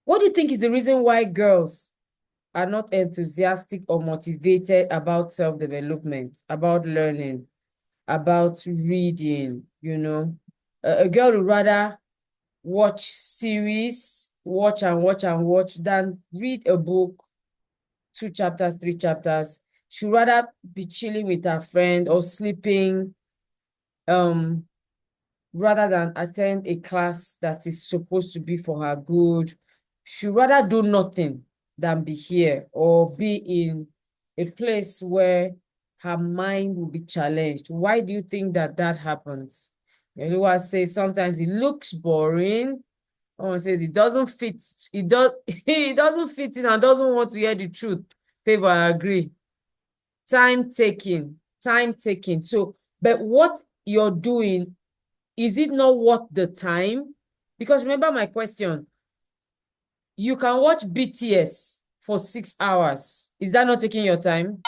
What do you think is the reason why girls are not enthusiastic or motivated about self-development, about learning, about reading, you know? A girl would rather watch series, watch and watch and watch than read a book, 2 chapters, 3 chapters. She'd rather be chilling with her friend or sleeping, um, rather than attend a class that is supposed to be for her good. She'd rather do nothing than be here or be in a place where her mind will be challenged. Why do you think that that happens? Everyone says sometimes it looks boring. Someone says it doesn't fit. It does. It doesn't fit in and doesn't want to hear the truth. Favor, I agree. Time taking, time taking. So, but what you're doing, is it not worth the time? Because remember my question, you can watch BTS for 6 hours. Is that not taking your time?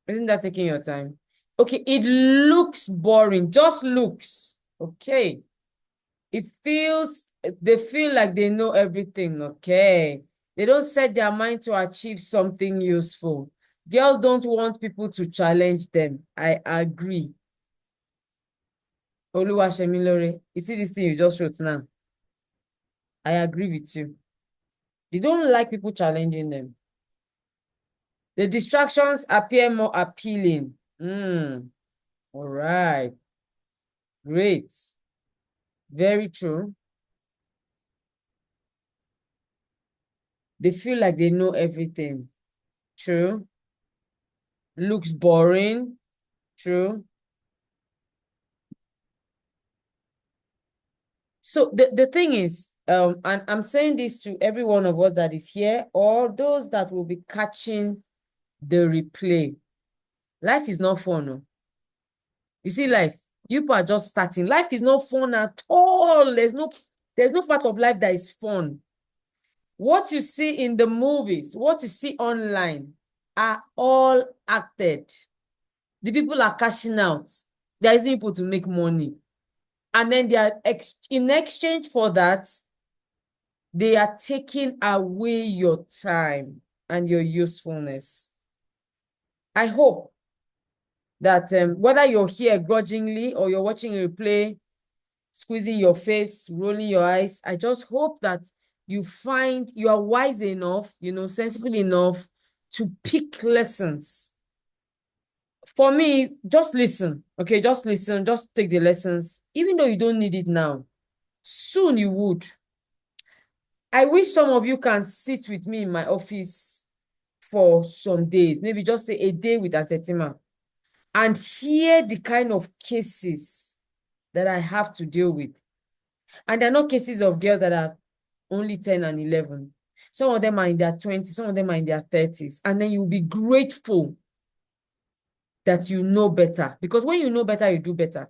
Isn't that taking your time? Okay, it looks boring, just looks. Okay. It feels, they feel like they know everything. Okay. They don't set their mind to achieve something useful. Girls don't want people to challenge them. I agree. Oluwasemilore, you see this thing you just wrote now? I agree with you. They don't like people challenging them. The distractions appear more appealing. All right. Great. Very true. They feel like they know everything. True. Looks boring. True. So the thing is, and I'm saying this to every one of us that is here, or those that will be catching the replay. Life is not fun. No? You see, life, you people are just starting. Life is not fun at all. There's no part of life that is fun. What you see in the movies, what you see online are all acted. The people are cashing out. There is people to make money. And then they are in exchange for that, they are taking away your time and your usefulness. I hope that whether you're here grudgingly or you're watching a replay, squeezing your face, rolling your eyes, I just hope that you find you are wise enough, sensible enough to pick lessons. For me, just listen, okay? Just listen, just take the lessons. Even though you don't need it now, soon you would. I wish some of you can sit with me in my office for some days, maybe just say a day with Aunty Etima, and hear the kind of cases that I have to deal with. And they're not cases of girls that are only 10 and 11. Some of them are in their 20s, some of them are in their 30s. And then you'll be grateful that you know better. Because when you know better, you do better.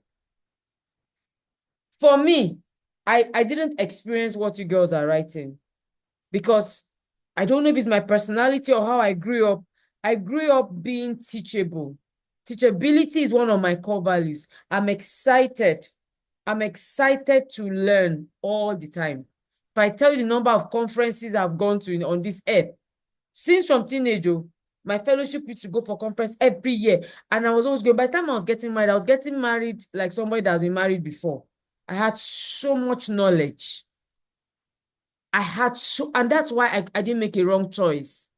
For me, I didn't experience what you girls are writing because I don't know if it's my personality or how I grew up. I grew up being teachable. Teachability is one of my core values. I'm excited. I'm excited to learn all the time. If I tell you the number of conferences I've gone to on this earth, since from teenager, my fellowship used to go for conference every year. And I was always going. By the time I was getting married like somebody that has been married before. I had so much knowledge. And that's why I didn't make a wrong choice.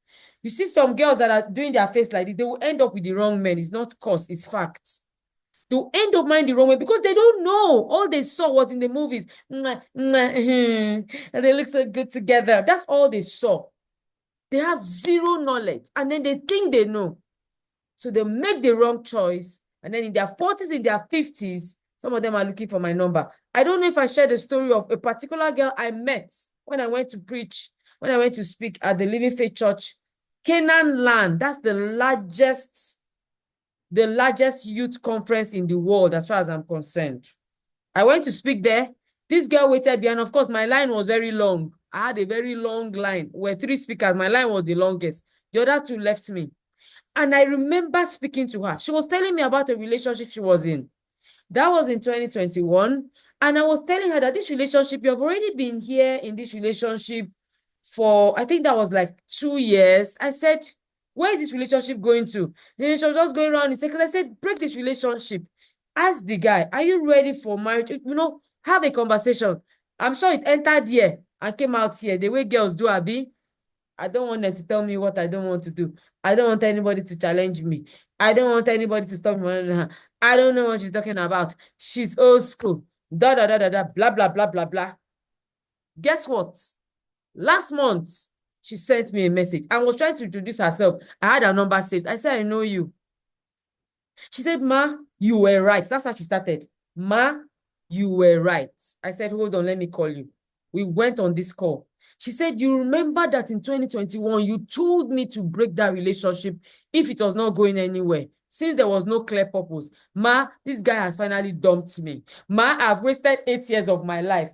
You see some girls that are doing their face like this, they will end up with the wrong men. It's not cause, it's facts. They'll end up mind the wrong way because they don't know. All they saw was in the movies. And they look so good together. That's all they saw. They have zero knowledge. And then they think they know. So they make the wrong choice. And then in their 40s, in their 50s, some of them are looking for my number. I don't know if I shared the story of a particular girl I met when I went to preach, when I went to speak at the Living Faith Church, Canaan Land. That's the largest youth conference in the world, as far as I'm concerned. I went to speak there. This girl waited behind. Of course, my line was very long. I had a very long line. We're 3 speakers. My line was the longest. The other 2 left me. And I remember speaking to her. She was telling me about a relationship she was in. That was in 2021. And I was telling her that this relationship, you have already been here in this relationship for, I think that was like 2 years. I said, where is this relationship going to? The relationship just going around in circles. I said, break this relationship. Ask the guy, are you ready for marriage? Have a conversation. I'm sure it entered here and came out here the way girls do, Abi. I don't want them to tell me what I don't want to do. I don't want anybody to challenge me. I don't want anybody to stop me. I don't know what she's talking about. She's old school. Da da da da da. Blah blah blah blah blah. Guess what? Last month, she sent me a message and was trying to introduce herself. I had her number saved. I said, I know you. She said, Ma, you were right. That's how she started. Ma, you were right. I said, hold on, let me call you. We went on this call. She said, you remember that in 2021, you told me to break that relationship if it was not going anywhere. Since there was no clear purpose. Ma, this guy has finally dumped me. Ma, I've wasted 8 years of my life.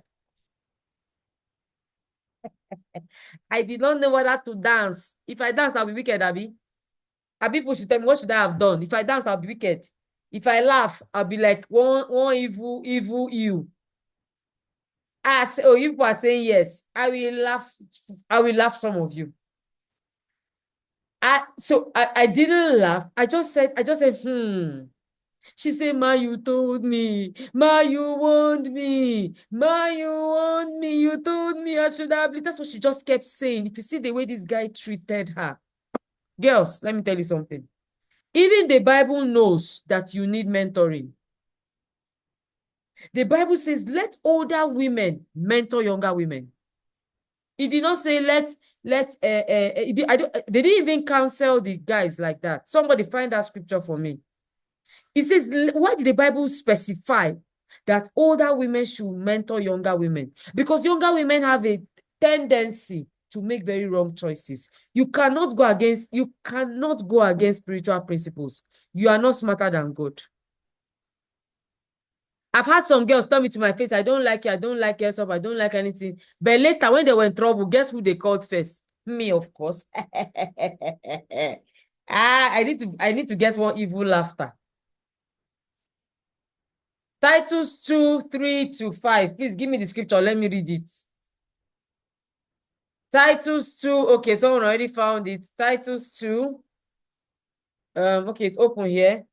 I did not know whether to dance. If I dance, I'll be wicked, Abby. And people should tell me, what should I have done? If I dance, I'll be wicked. If I laugh, I'll be like one evil you. You people are saying yes. I will laugh. I will laugh some of you. I didn't laugh. I just said, She said, Ma, you told me. Ma, you warned me. Ma, you warned me. You told me I should have. That's what she just kept saying. If you see the way this guy treated her. Girls, let me tell you something. Even the Bible knows that you need mentoring. The Bible says, let older women mentor younger women. It did not say they didn't even counsel the guys like that. Somebody find that scripture for me. It says, why did the Bible specify that older women should mentor younger women? Because younger women have a tendency to make very wrong choices. You cannot go against spiritual principles. You are not smarter than God. I've had some girls tell me to my face, I don't like you, I don't like your stuff, I don't like anything. But later, when they were in trouble, guess who they called first? Me, of course. I need to get one evil laughter. Titus 2:3-5. Please give me the scripture. Let me read it. Titus 2. Okay, someone already found it. Titus 2. Okay, it's open here.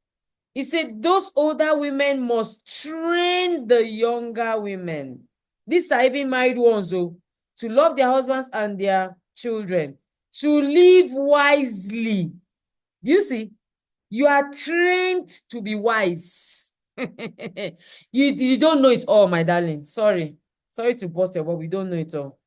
He said, those older women must train the younger women. These are even married ones, to love their husbands and their children, to live wisely. You see, you are trained to be wise. you don't know it all, my darling. Sorry to burst your bubble. We don't know it all.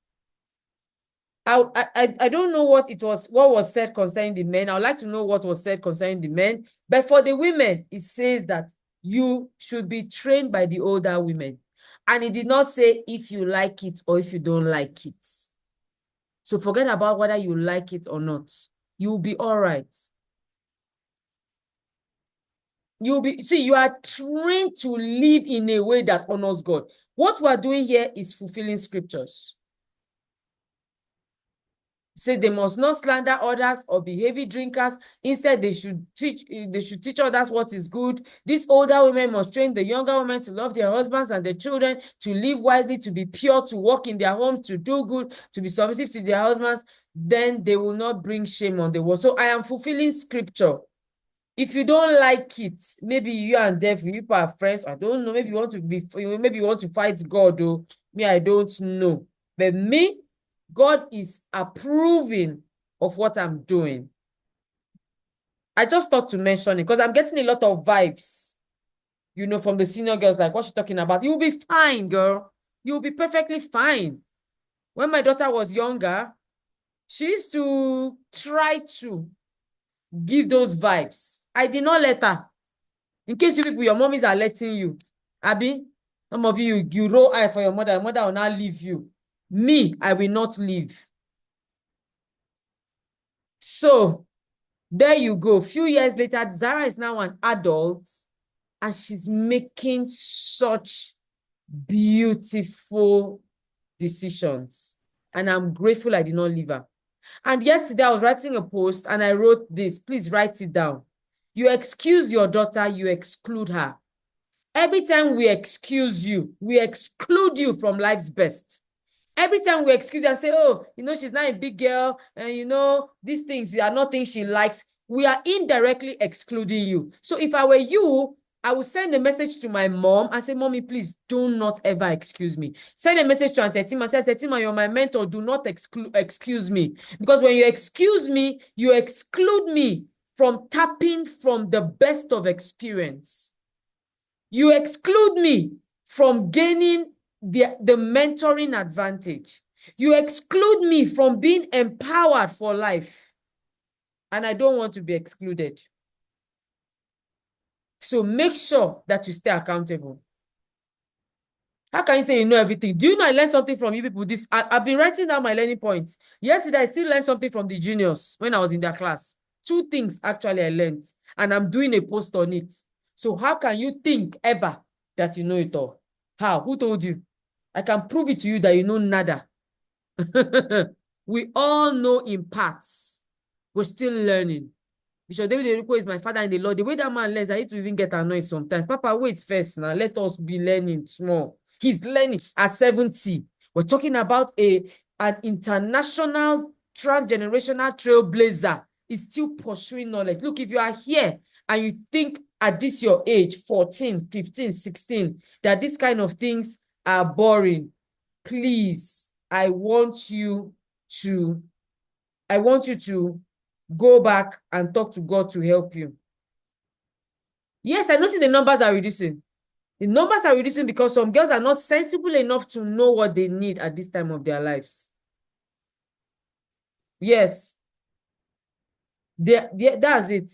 I don't know what was said concerning the men. I would like to know what was said concerning the men. But for the women, it says that you should be trained by the older women. And it did not say if you like it or if you don't like it. So forget about whether you like it or not. You'll be all right. You are trained to live in a way that honors God. What we are doing here is fulfilling scriptures. Say they must not slander others or be heavy drinkers. Instead, they should teach others what is good. These older women must train the younger women to love their husbands and their children, to live wisely, to be pure, to walk in their homes, to do good, to be submissive to their husbands. Then they will not bring shame on the world. So I am fulfilling scripture. If you don't like it, maybe you and devil, you are friends. I don't know. Maybe you want to fight God. Or me, I don't know. But me, God is approving of what I'm doing. I just thought to mention it because I'm getting a lot of vibes, from the senior girls, like what she's talking about. You'll be fine, girl. You'll be perfectly fine. When my daughter was younger, she used to try to give those vibes. I did not let her. In case you people, your mommies are letting you. Abi, some of you roll eye for your mother. Your mother will not leave you. Me, I will not leave. So, there you go. A few years later, Zara is now an adult and she's making such beautiful decisions. And I'm grateful I did not leave her. And yesterday, I was writing a post and I wrote this. Please write it down. You excuse your daughter, you exclude her. Every time we excuse you, we exclude you from life's best. Every time we excuse her and say, oh, she's not a big girl, and these things are not things she likes, we are indirectly excluding you. So if I were you, I would send a message to my mom and say, Mommy, please do not ever excuse me. Send a message to Aunty Etima. Say, Aunty Etima, you're my mentor. Do not excuse me. Because when you excuse me, you exclude me from tapping from the best of experience. You exclude me from gaining the mentoring advantage. You exclude me from being empowered for life. And I don't want to be excluded. So make sure that you stay accountable. How can you say you know everything? Do you know I learned something from you people? I've been writing down my learning points. Yesterday, I still learned something from the juniors when I was in their class. 2 things actually I learned, and I'm doing a post on it. So how can you think ever that you know it all? How? Who told you? I can prove it to you that you know nada. We all know in parts. We're still learning. Bishop David Eriko is my father in the Lord. The way that man learns, I need to even get annoyed sometimes. Papa, wait first now. Let us be learning small. He's learning at 70. We're talking about an international transgenerational trailblazer. Is still pursuing knowledge. Look, if you are here and you think at this your age, 14, 15, 16, that these kind of things are boring, please, I want you to go back and talk to God to help you. Yes, I notice the numbers are reducing. The numbers are reducing because some girls are not sensible enough to know what they need at this time of their lives. Yes. That's it.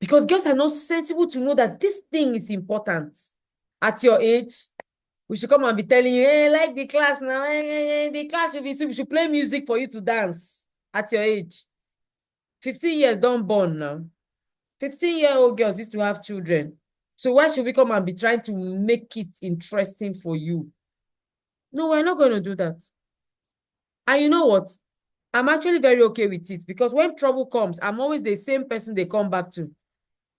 Because girls are not sensible to know that this thing is important. At your age, we should come and be telling you, hey, like the class now. Hey, the class should be, we should play music for you to dance at your age. 15 years, don't born now. 15-year-old girls used to have children. So why should we come and be trying to make it interesting for you? No, we're not going to do that. And you know what? I'm actually very okay with it because when trouble comes, I'm always the same person they come back to.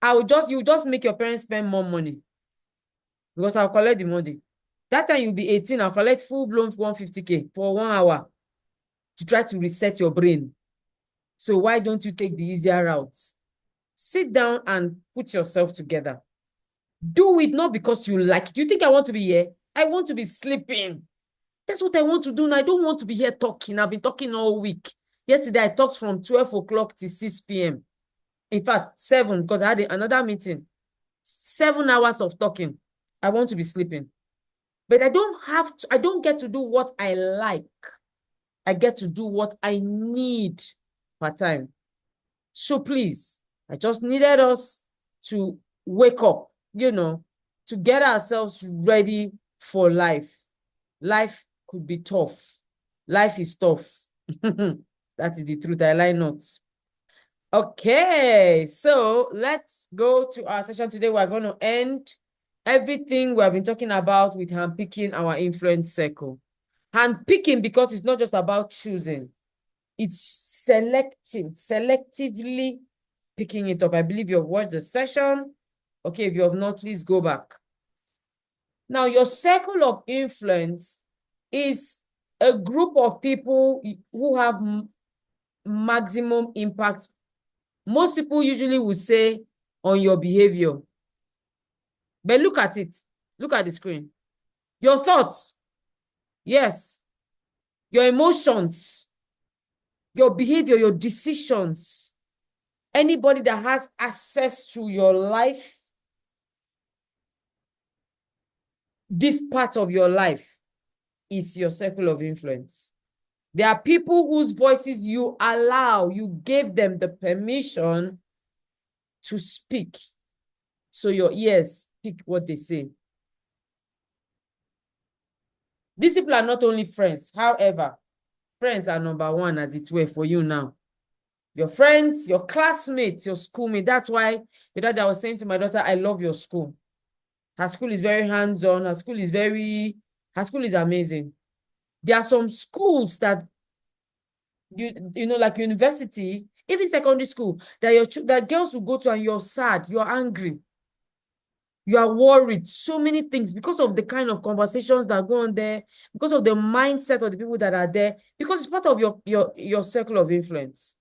You just make your parents spend more money because I'll collect the money. That time you'll be 18, I'll collect full-blown 150K for 1 hour to try to reset your brain. So why don't you take the easier route? Sit down and put yourself together. Do it not because you like it. Do you think I want to be here? I want to be sleeping. That's what I want to do now. I don't want to be here talking. I've been talking all week. Yesterday, I talked from 12 o'clock to 6 p.m. In fact, 7, because I had another meeting. 7 hours of talking. I want to be sleeping. But I don't get to do what I like. I get to do what I need part time. So please, I just needed us to wake up, to get ourselves ready for life. Life could be tough. Life is tough. That is the truth. I lie not. Okay, so let's go to our session today. We're going to end everything we have been talking about with handpicking our influence circle. Handpicking because it's not just about choosing. It's selectively picking it up. I believe you've watched the session. Okay, if you have not, please go back. Now, your circle of influence is a group of people who have maximum impact. Most people usually will say on your behavior. But look at it. Look at the screen. Your thoughts. Yes. Your emotions. Your behavior, your decisions. Anybody that has access to your life, this part of your life is your circle of influence. There are people whose voices you gave them the permission to speak. So your ears pick what they say. These people are not only friends. However, friends are number 1, as it were, for you now. Your friends, your classmates, your schoolmates. That's why the other day I was saying to my daughter, I love your school. Her school is very hands-on. Her school is amazing. There are some schools that, like university, even secondary school, that girls will go to and you're sad, you're angry. You are worried. So many things because of the kind of conversations that go on there, because of the mindset of the people that are there, because it's part of your circle of influence.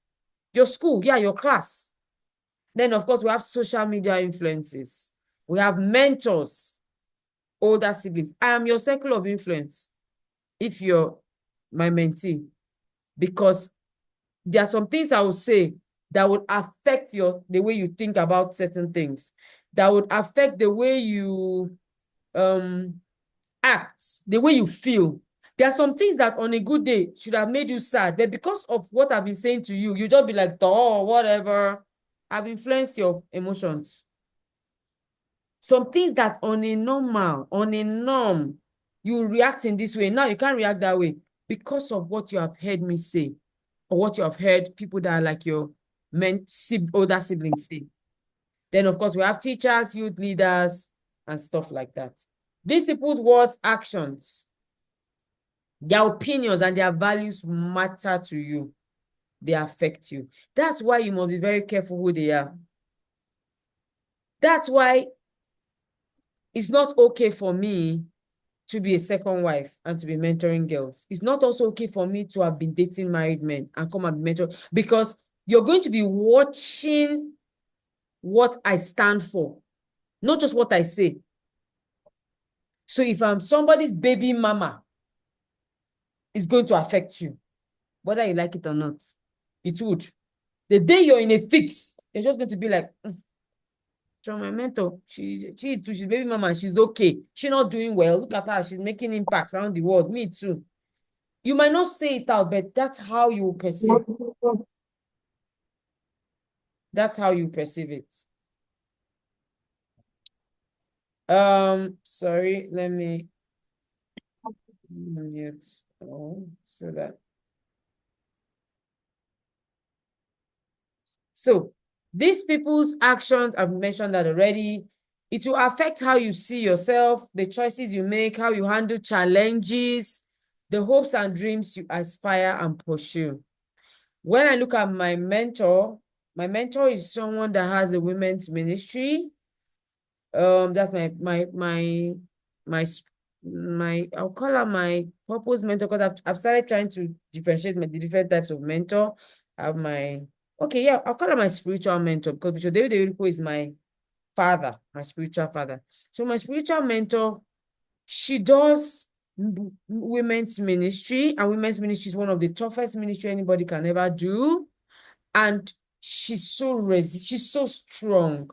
Your school, yeah, your class. Then, of course, we have social media influences. We have mentors, older siblings. I am your circle of influence if you're my mentee, because there are some things I will say that would affect the way you think about certain things, that would affect the way you act, the way you feel. There are some things that on a good day should have made you sad, but because of what I've been saying to you, you just be like, oh, whatever. I've influenced your emotions. Some things that on a norm, you react in this way. Now you can't react that way because of what you have heard me say, or what you have heard people that are like your older siblings say. Then, of course, we have teachers, youth leaders, and stuff like that. These people's words, actions, their opinions, and their values matter to you. They affect you. That's why you must be very careful who they are. That's why it's not okay for me to be a second wife and to be mentoring girls. It's not also okay for me to have been dating married men and come and mentor, because you're going to be watching what I stand for, not just what I say. So if I'm somebody's baby mama, it's going to affect you, whether you like it or not. It would. The day you're in a fix, you're just going to be like, from my mentor, she's baby mama, she's okay. She's not doing well. Look at her, she's making impact around the world. Me too. You might not say it out, but that's how you perceive. That's how you perceive it. Sorry, let me mute. Oh, so that. So these people's actions, I've mentioned that already. It will affect how you see yourself, the choices you make, how you handle challenges, the hopes and dreams you aspire and pursue. When I look at my mentor is someone that has a women's ministry. That's my I'll call her my purpose mentor, because I've started trying to differentiate the different types of mentor. I have okay, yeah, I'll call her my spiritual mentor, because Bishop David Eriko is my father, my spiritual father. So my spiritual mentor, she does women's ministry, and women's ministry is one of the toughest ministry anybody can ever do. And she's so strong.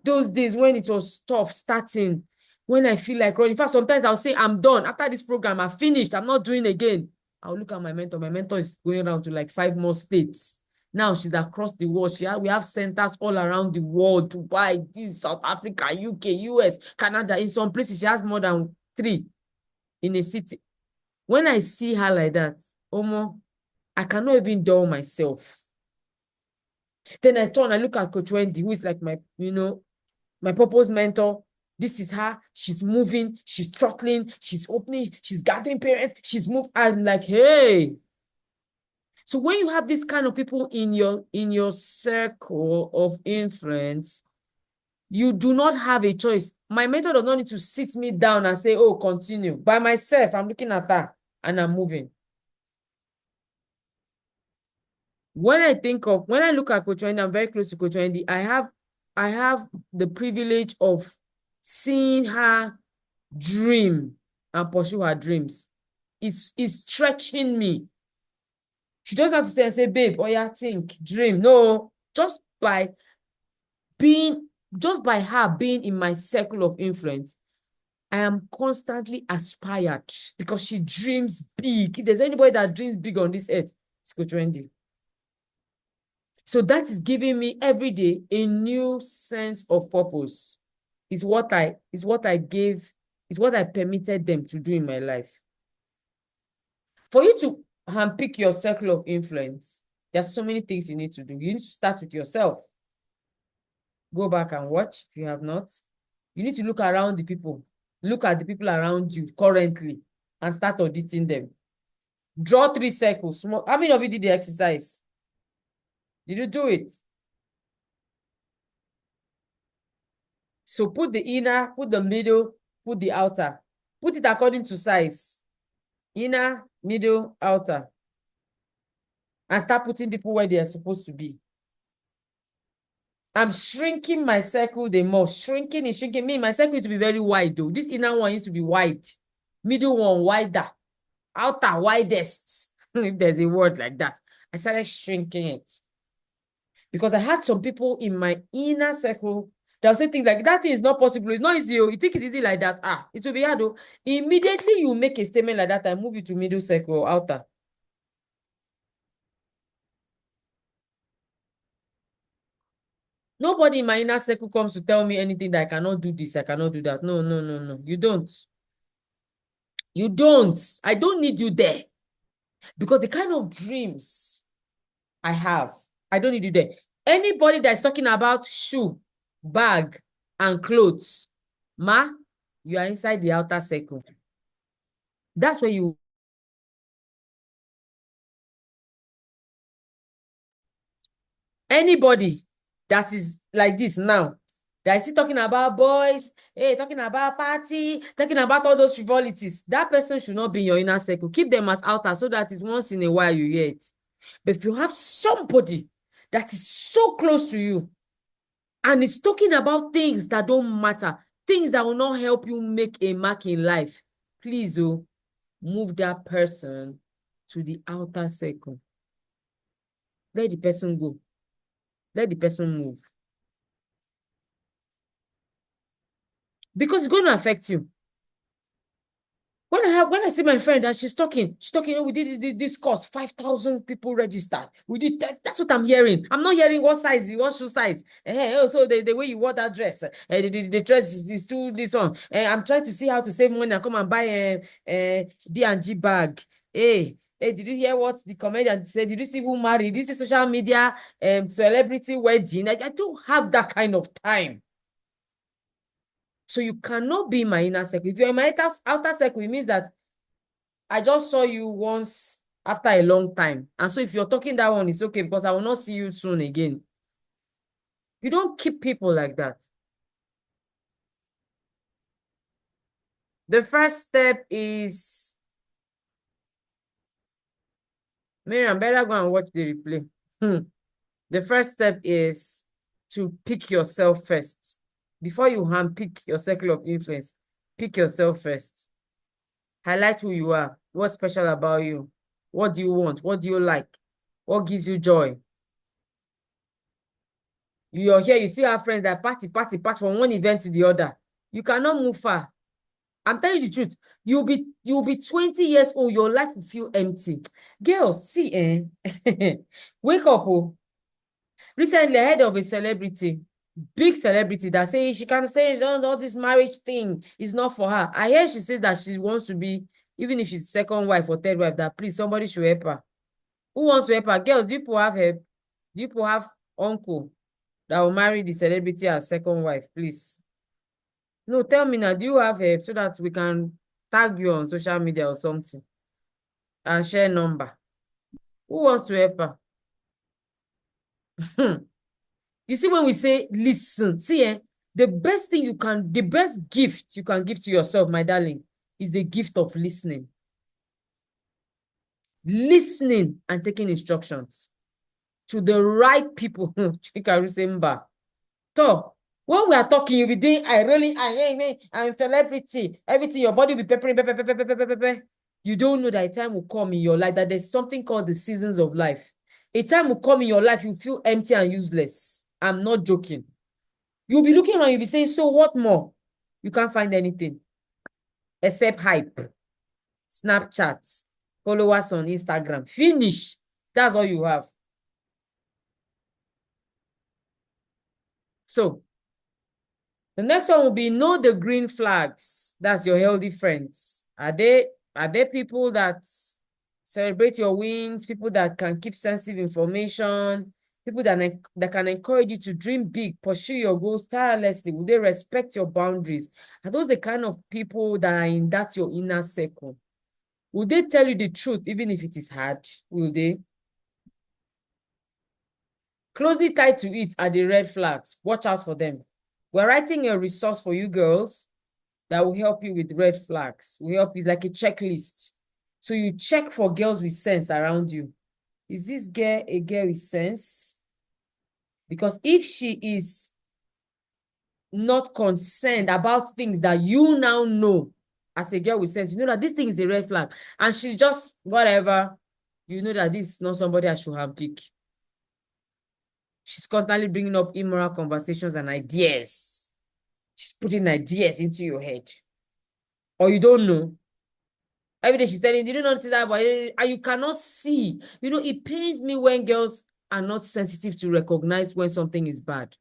Those days when it was tough starting, when I feel like running. In fact, sometimes I'll say, I'm done. After this program, I'm finished. I'm not doing again. I'll look at my mentor. My mentor is going around to like 5 more states. Now she's across the world. We have centers all around the world. Dubai, South Africa, UK, US, Canada. In some places, she has more than 3 in a city. When I see her like that, Omo, I cannot even dull myself. Then I turn, I look at Coach Wendy, who is like my purpose mentor. This is her. She's moving. She's throttling. She's opening. She's gathering parents. She's moved. I'm like, hey. So when you have this kind of people in your circle of influence, you do not have a choice. My mentor does not need to sit me down and say, oh, continue. By myself, I'm looking at her and I'm moving. When I look at Coach Wendy, I'm very close to Coach Wendy. I have the privilege of seeing her dream and pursue her dreams. It's stretching me. She doesn't have to stay and say, babe, oh yeah, think, dream. No, just by her being in my circle of influence, I am constantly aspired, because she dreams big. If there's anybody that dreams big on this earth, it's Coach Wendy. So that is giving me every day a new sense of purpose. Is what I permitted them to do in my life. For you to handpick your circle of influence, there's so many things you need to do. You need to start with yourself. Go back and watch if you have not. You need to look around the people. Look at the people around you currently and start auditing them. Draw 3 circles. How many of you did the exercise? Did you do it? So put the inner, put the middle, put the outer. Put it according to size. Inner, middle, outer. And start putting people where they are supposed to be. I'm shrinking my circle the more. Shrinking is shrinking. Me, my circle used to be very wide though. This inner one used to be wide. Middle one wider. Outer widest. If there's a word like that. I started shrinking it. Because I had some people in my inner circle that will say things like, that thing is not possible. It's not easy. You think it's easy like that? It will be hard though. Immediately you make a statement like that, I move you to middle circle or outer. Nobody in my inner circle comes to tell me anything that I cannot do this, I cannot do that. No, no, no, no. You don't. You don't. I don't need you there. Because the kind of dreams I have, I don't need you there. Anybody that's talking about shoe, bag, and clothes, ma, you are inside the outer circle. That's where you. Anybody that is like this now, that is still talking about boys, hey, talking about party, talking about all those frivolities, that person should not be in your inner circle. Keep them as outer so that it's once in a while you hear it. But if you have somebody that is so close to you and is talking about things that don't matter, things that will not help you make a mark in life, please move that person to the outer circle. Let the person go. Let the person move. Because it's going to affect you. When I see my friend and she's talking, we did this course, 5,000 people registered. We did that. That's what I'm hearing. I'm not hearing what size you want, shoe size. Also, the way you wore that dress, the dress is too this one. I'm trying to see how to save money and come and buy a D&G bag. Hey, did you hear what the comedian said? Did you see who married? This is social media celebrity wedding. I don't have that kind of time. So you cannot be in my inner circle. If you're in my outer circle, it means that I just saw you once after a long time. And so if you're talking that one, it's okay because I will not see you soon again. You don't keep people like that. The first step is, Miriam, better go and watch the replay. The first step is to pick yourself first. Before you handpick your circle of influence, pick yourself first. Highlight who you are. What's special about you? What do you want? What do you like? What gives you joy? You're here, you still have friends that party from one event to the other. You cannot move far. I'm telling you the truth. You'll be 20 years old, your life will feel empty. Girls, see, wake up. Recently, I heard of a celebrity, big celebrity, that say she can say all this marriage thing is not for her. I hear she says that she wants to be, even if she's second wife or third wife, that please somebody should help her. Who wants to help her? Girls, do you people have help? Do you people have uncle that will marry the celebrity as second wife, please? No, tell me now, do you have help so that we can tag you on social media or something and share number? Who wants to help her? You see, when we say listen, see, the best gift you can give to yourself, my darling, is the gift of listening. Listening and taking instructions to the right people. So, when we are talking, you'll be doing, I'm celebrity, everything, your body will be peppering, pepper. You don't know that a time will come in your life that there's something called the seasons of life. A time will come in your life, you feel empty and useless. I'm not joking. You'll be looking around, you'll be saying, so what more? You can't find anything except hype, Snapchat, followers on Instagram. Finish. That's all you have. So, the next one will be know the green flags. That's your healthy friends. Are they people that celebrate your wins, people that can keep sensitive information, people that can encourage you to dream big, pursue your goals tirelessly? Will they respect your boundaries? Are those the kind of people that are in that your inner circle? Will they tell you the truth even if it is hard? Will they? Closely tied to it are the red flags. Watch out for them. We're writing a resource for you girls that will help you with red flags. Will help you. It's like a checklist. So you check for girls with sense around you. Is this girl a girl with sense? Because if she is not concerned about things that you now know as a girl with sense, you know that this thing is a red flag, and she just whatever, you know that this is not somebody I should have picked. She's constantly bringing up immoral conversations and ideas. She's putting ideas into your head. Or you don't know. Every day she's telling you, did you not see that? And you cannot see. You know, it pains me when girls are not sensitive to recognize when something is bad.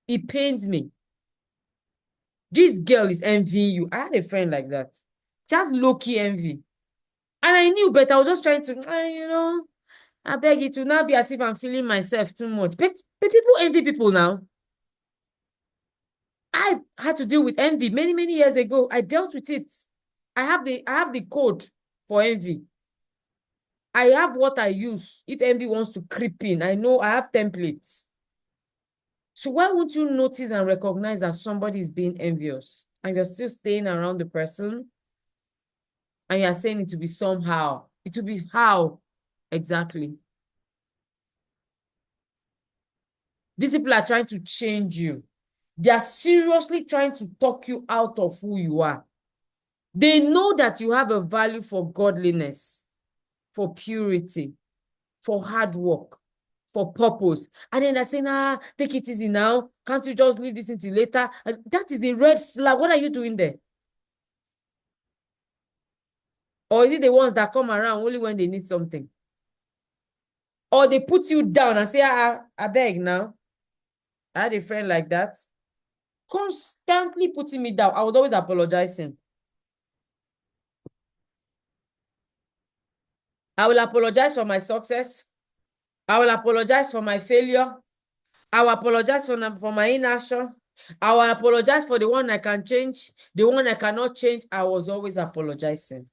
It pains me. This girl is envying you. I had a friend like that. Just low-key envy. And I knew, but I was just trying to, I beg you to not be as if I'm feeling myself too much. But people envy people now. I had to deal with envy many, many years ago. I dealt with it. I have the code for envy. I have what I use if envy wants to creep in. I know I have templates. So why won't you notice and recognize that somebody is being envious and you're still staying around the person and you're saying it to be somehow? It will be how exactly? These people are trying to change you. They are seriously trying to talk you out of who you are. They know that you have a value for godliness, for purity, for hard work, for purpose. And then they're saying, take it easy now. Can't you just leave this until later? And that is a red flag. What are you doing there? Or is it the ones that come around only when they need something? Or they put you down and say, I beg now. I had a friend like that. Constantly putting me down. I was always apologizing. I will apologize for my success. I will apologize for my failure. I will apologize for my inaction. I will apologize for the one I can change. The one I cannot change, I was always apologizing.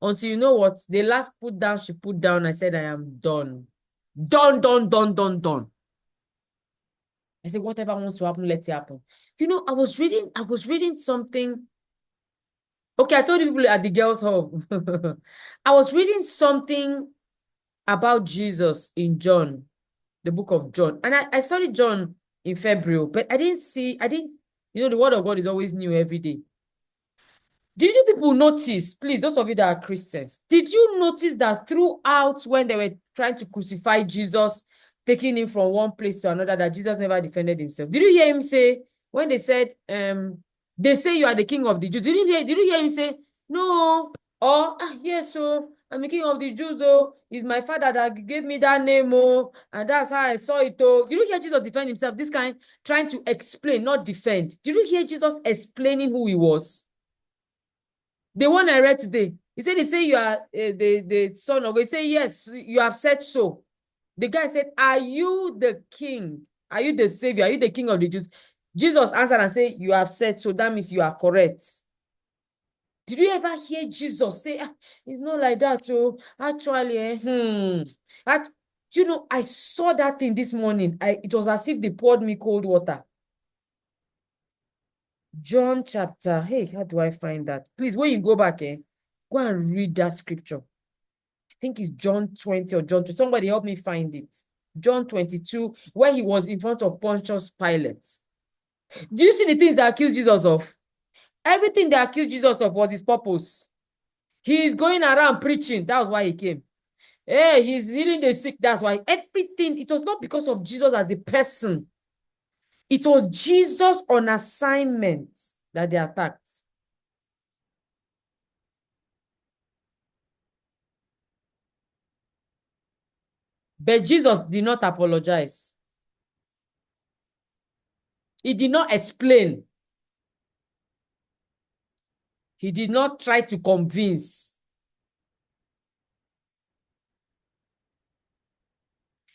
Until you know what? The last put down she put down, I said, I am done. Done, done, done, done, done. I said, whatever wants to happen, let it happen. You know, I was reading something. Okay, I told you people at the girls' home. I was reading something about Jesus in John, the book of John. And I studied John in February, but the word of God is always new every day. Did you people notice, please, those of you that are Christians, did you notice that throughout when they were trying to crucify Jesus, taking him from one place to another, that Jesus never defended himself? Did you hear him say, when they said, they say you are the king of the Jews, did you hear him say, no, or, yes, so I'm the king of the Jews, oh, it's my father that gave me that name, oh, and that's how I saw it, oh. Did you hear Jesus defend himself? This kind, trying to explain, not defend. Did you hear Jesus explaining who he was? The one I read today, he say you are the son of God. He said, yes, you have said so. The guy said, are you the king? Are you the savior? Are you the king of the Jews? Jesus answered and said, you have said so. That means you are correct. Did you ever hear Jesus say, it's not like that, oh, actually, do you know, I saw that thing this morning. It was as if they poured me cold water. John chapter, hey, how do I find that? Please, when you go back, go and read that scripture. I think it's John 20 or John 20. Somebody help me find it. John 22, where he was in front of Pontius Pilate. Do you see the things they accused Jesus of? Everything they accused Jesus of was his purpose. He is going around preaching. That was why he came. Hey, he's healing the sick. That's why. Everything, it was not because of Jesus as a person. It was Jesus on assignment that they attacked. But Jesus did not apologize. He did not explain. He did not try to convince.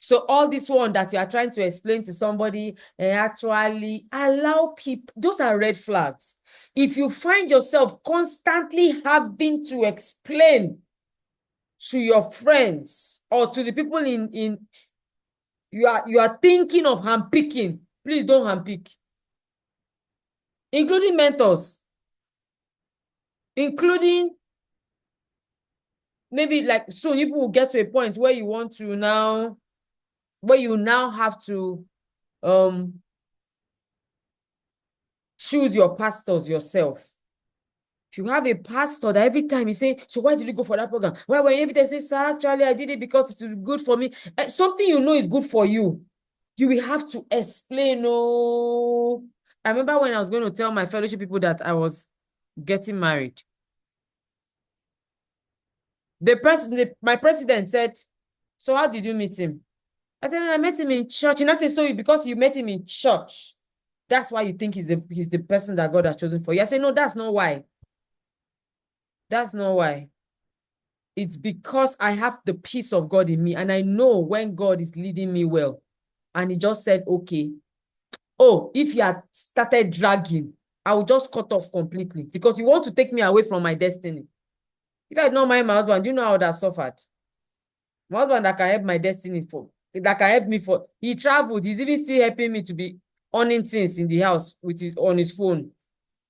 So all this one that you are trying to explain to somebody, actually allow people, those are red flags. If you find yourself constantly having to explain to your friends or to the people You are thinking of handpicking. Please don't handpick. Including mentors. Including maybe like soon you will get to a point where you want to now, where you now have to choose your pastors yourself. If you have a pastor that every time you say, so why did you go for that program? Why when every time say, sir, actually I did it because it's good for me. Something you know is good for you. You will have to explain. Oh, I remember when I was going to tell my fellowship people that I was getting married. My president said, so how did you meet him? I said, I met him in church. And I said, so because you met him in church, that's why you think he's the person that God has chosen for you. I said, no, that's not why. That's not why. It's because I have the peace of God in me and I know when God is leading me well. And he just said, okay. Oh, if you had started dragging, I would just cut off completely because you want to take me away from my destiny. If I had not mind my husband, do you know I would have suffered? My husband that can help my destiny for, that can help me for, he traveled. He's even still helping me to be owning things in the house on his phone.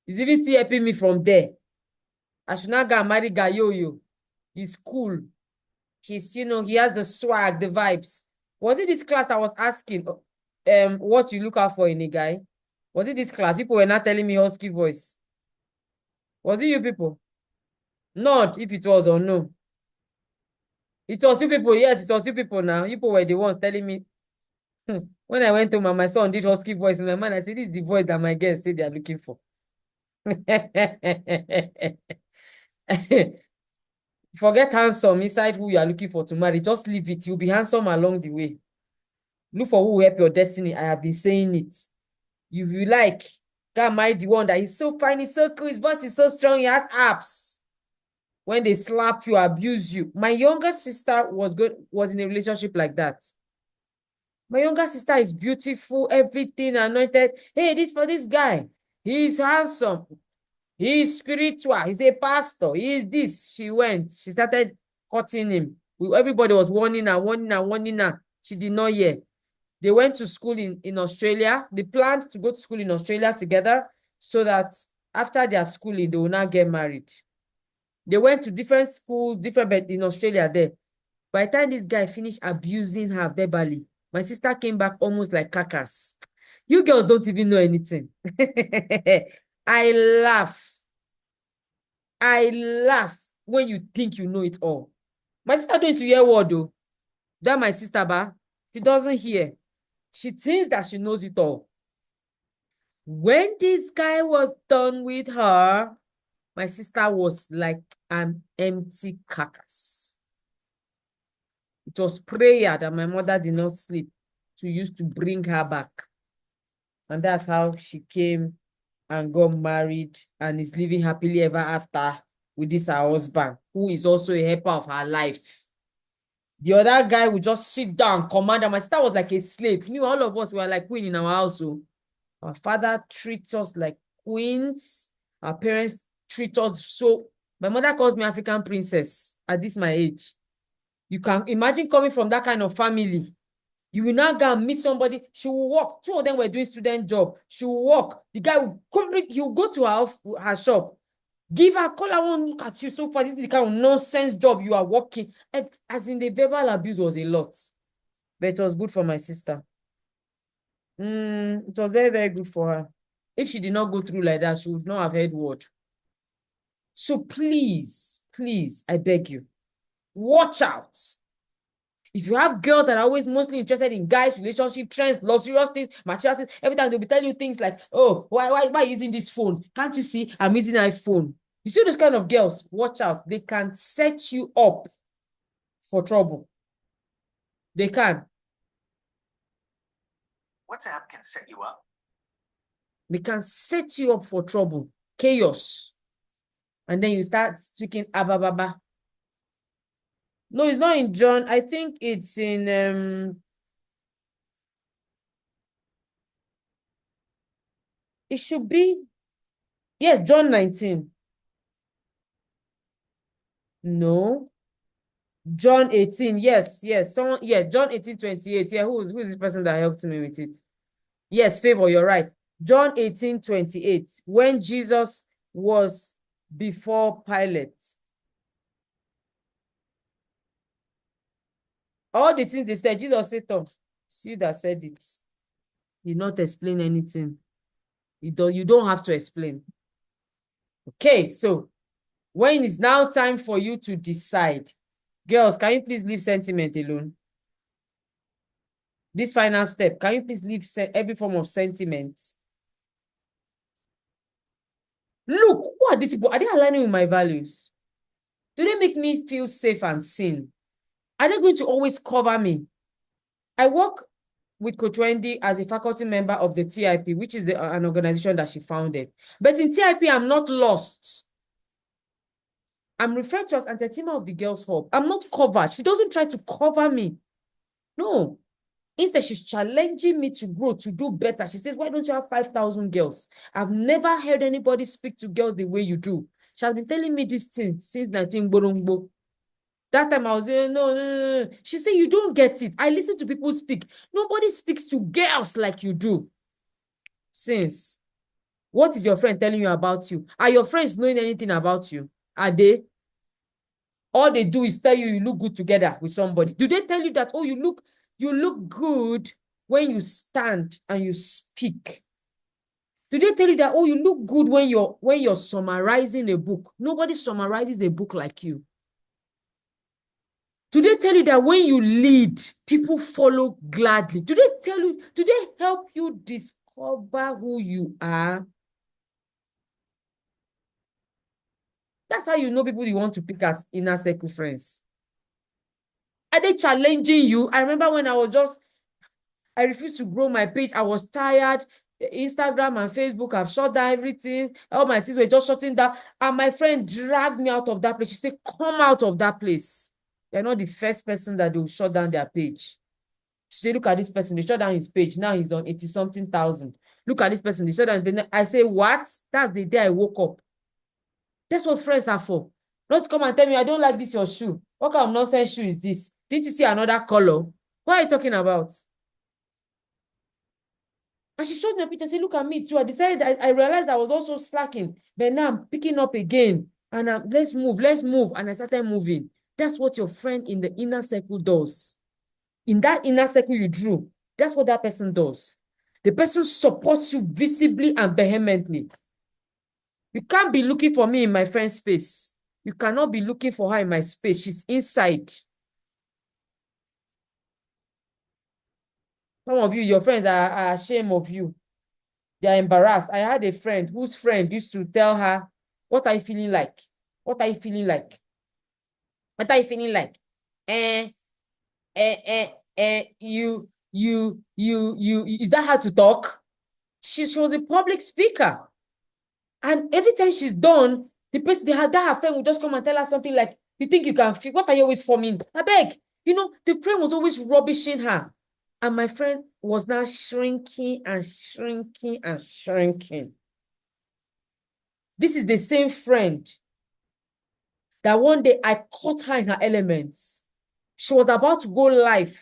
He's even still helping me from there. I should not go and marry Gayoyo. He's cool. He's, he has the swag, the vibes. Was it this class I was asking what you look out for in a guy? Was it this class? People were not telling me husky voice. Was it you people? Not if it was or no. It was you people. Yes, it was you people now. You people were the ones telling me. When I went home and my son did husky voice in my mind, I said, this is the voice that my girls say they are looking for. Forget handsome inside who you are looking for to marry. Just leave it. You'll be handsome along the way. Look for who will help your destiny. I have been saying it. If you like, God marry the one that is so fine, he's so cool, his voice is so strong, he has abs. When they slap you, abuse you. My younger sister was in a relationship like that. My younger sister is beautiful, everything anointed. Hey, this for this guy. He's handsome. He's spiritual. He's a pastor. He is this. She went. She started cutting him. Everybody was warning her. She did not hear. They went to school in Australia. They planned to go to school in Australia together so that after their schooling, they will not get married. They went to different schools, different in Australia there. By the time this guy finished abusing her verbally, my sister came back almost like cacas. You girls don't even know anything. I laugh. I laugh when you think you know it all. My sister don't hear word though. That my sister, she doesn't hear. She thinks that she knows it all. When this guy was done with her, my sister was like an empty carcass. It was prayer that my mother did not sleep to use to bring her back. And that's how she came and got married and is living happily ever after with this her husband, who is also a helper of her life. The other guy would just sit down, command, and my sister was like a slave. You know, all of us were like queen in our house. So our father treats us like queens. Our parents treat us so. My mother calls me African princess at this my age. You can imagine coming from that kind of family. You will now go and meet somebody. She will walk. Two of them were doing student job. She will walk. The guy will come. He will go to her shop. Give her call. I won't look at you so far. This is the kind of nonsense job you are working. And as in the verbal abuse was a lot. But it was good for my sister. It was very, very good for her. If she did not go through like that, she would not have heard word. So please, please, I beg you, watch out. If you have girls that are always mostly interested in guys, relationship trends, luxurious things, material things, every time they'll be telling you things like, oh, why are you using this phone? Can't you see I'm using an iPhone? You see those kind of girls, watch out. They can set you up for trouble. They can. WhatsApp can set you up. They can set you up for trouble, chaos. And then you start speaking abababa. No, it's not in John. I think it's in it should be, yes, John 19. No. John 18. Yes, yes. Someone, yeah, John 18:28. Yeah, who's this person that helped me with it? Yes, Favor, you're right. John 18:28. When Jesus was before Pilate. All the things they said, Jesus said, oh, it's you that said it. You not explain anything. You don't have to explain. Okay, so when it's now time for you to decide, girls, can you please leave sentiment alone? This final step, can you please leave every form of sentiment? Look, who are these people? Are they aligning with my values? Do they make me feel safe and seen? Are they going to always cover me? I work with Coach Wendy as a faculty member of the TIP, which is an organization that she founded. But in TIP, I'm not lost. I'm referred to as Aunty Etima of the Girls Hub. I'm not covered. She doesn't try to cover me. No. Instead, she's challenging me to grow, to do better. She says, why don't you have 5,000 girls? I've never heard anybody speak to girls the way you do. She has been telling me this thing since 19 That time I was saying, no. She said, you don't get it. I listen to people speak. Nobody speaks to girls like you do. Since, what is your friend telling you about you? Are your friends knowing anything about you? Are they? All they do is tell you look good together with somebody. Do they tell you that, oh, you look good when you stand and you speak? Do they tell you that, oh, you look good when you're summarizing a book? Nobody summarizes a book like you. Do they tell you that when you lead, people follow gladly? Do they help you discover who you are? That's how you know people you want to pick as inner circle friends. Are they challenging you? I remember when I refused to grow my page. I was tired. Instagram and Facebook have shut down everything. All my things were just shutting down. And my friend dragged me out of that place. She said, come out of that place. You're not the first person that will shut down their page. She said, look at this person. They shut down his page. Now he's on 80-something thousand. Look at this person. They shut down his page. I say, what? That's the day I woke up. That's what friends are for. Not come and tell me, I don't like this, your shoe. What kind of nonsense shoe is this? Didn't you see another color? What are you talking about? And she showed me a picture. Say, look at me too. I decided I realized I was also slacking. But now I'm picking up again. And let's move. And I started moving. That's what your friend in the inner circle does. In that inner circle you drew, that's what that person does. The person supports you visibly and vehemently. You can't be looking for me in my friend's space. You cannot be looking for her in my space. She's inside. Some of you, your friends are ashamed of you. They are embarrassed. I had a friend whose friend used to tell her, what are you feeling like? What are you feeling like? What are you feeling like? Is that how to talk? She was a public speaker. And every time she's done, the person, her friend will just come and tell her something like, you think you can feel, what are you always forming? I beg. The friend was always rubbishing her. And my friend was now shrinking and shrinking and shrinking. This is the same friend that one day I caught her in her elements. She was about to go live.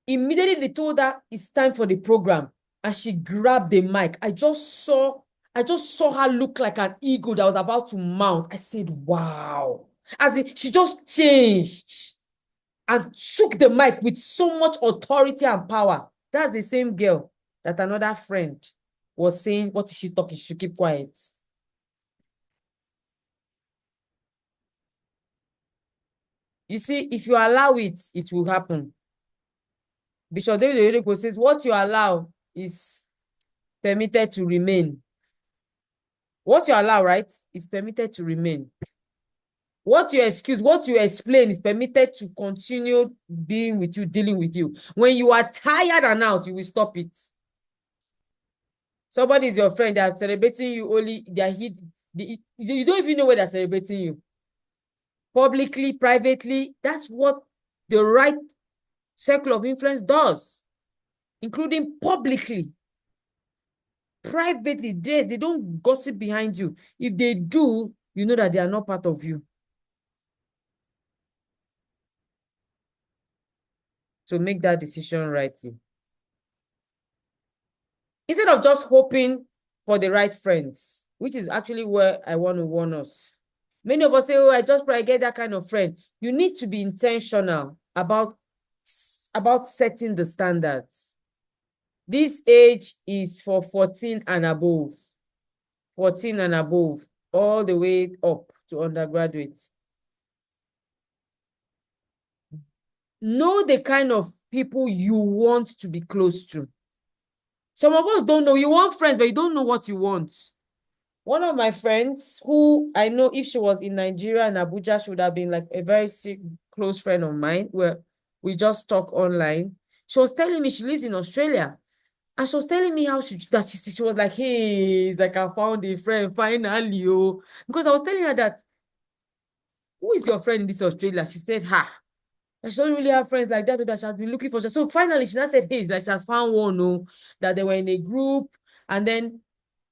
Immediately they told her it's time for the program. And she grabbed the mic. I just saw her look like an eagle that was about to mount. I said, wow. As in, she just changed and took the mic with so much authority and power. That's the same girl that another friend was saying, what is she talking? She should keep quiet. You see, if you allow it, it will happen. Bishop David Oyedepo says, what you allow is permitted to remain. What you allow, right, is permitted to remain. What you excuse, what you explain is permitted to continue being with you, dealing with you. When you are tired and out, you will stop it. Somebody is your friend, they are celebrating you only, you don't even know where they're celebrating you. Publicly, privately, that's what the right circle of influence does, including publicly. Privately, they don't gossip behind you. If they do, you know that they are not part of you. to make that decision rightly. Instead of just hoping for the right friends, which is actually where I want to warn us. Many of us say, oh, I just pray I get that kind of friend. You need to be intentional about setting the standards. This age is for 14 and above. 14 and above, all the way up to undergraduate. Know the kind of people you want to be close to. Some of us don't know. You want friends, but you don't know what you want. One of my friends, who I know if she was in Nigeria and Abuja, she would have been like a very close friend of mine, where we just talk online. She was telling me she lives in Australia. And she was telling me how she was like, hey, it's like I found a friend finally. Oh. Because I was telling her that, who is your friend in this Australia? She said, ha. She doesn't really have friends like that, or that she has been looking for. So finally, she now said, hey, it's like she has found one, oh, that they were in a group. And then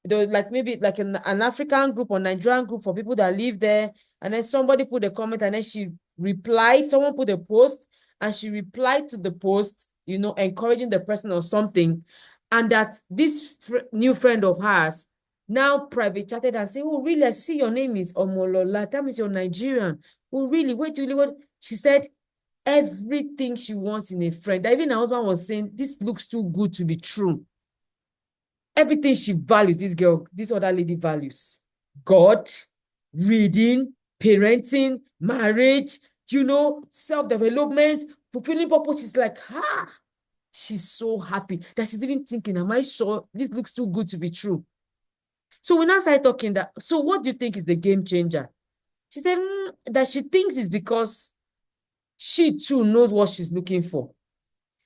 there was like maybe like an African group or Nigerian group for people that live there. And then somebody put a comment and then she replied, someone put a post and she replied to the post, you know, encouraging the person or something. And that this new friend of hers now private chatted and said, oh, really? I see your name is Omolola. That means you're Nigerian. Oh, really? Wait, really? What? She said everything she wants in a friend. Even her husband was saying, this looks too good to be true. Everything she values, this girl, this other lady values. God, reading, parenting, marriage, you know, self-development, fulfilling purpose. She's like, she's so happy that she's even thinking, am I sure this looks too good to be true? So we now started talking that, so what do you think is the game changer? She said that she thinks it's because she too knows what she's looking for.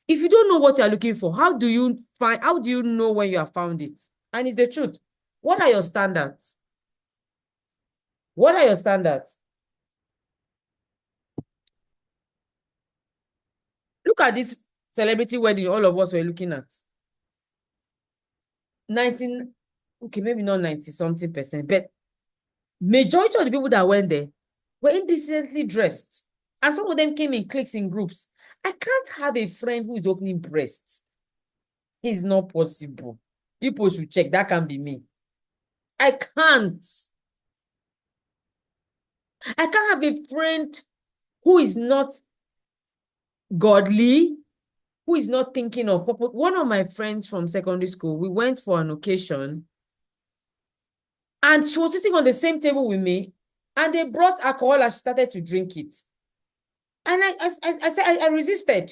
If you don't know what you're looking for, how do you know when you have found it? And it's the truth. What are your standards? What are your standards? Look at this celebrity wedding all of us were looking at. 19, okay, maybe not 90 something percent, but majority of the people that went there were indecently dressed. And some of them came in cliques, in groups. I can't have a friend who is opening breasts. It's not possible. People should check. That can be me. I can't. I can't have a friend who is not godly, who is not thinking of purpose. One of my friends from secondary school, we went for an occasion and she was sitting on the same table with me and they brought alcohol and she started to drink it. And I said, I resisted.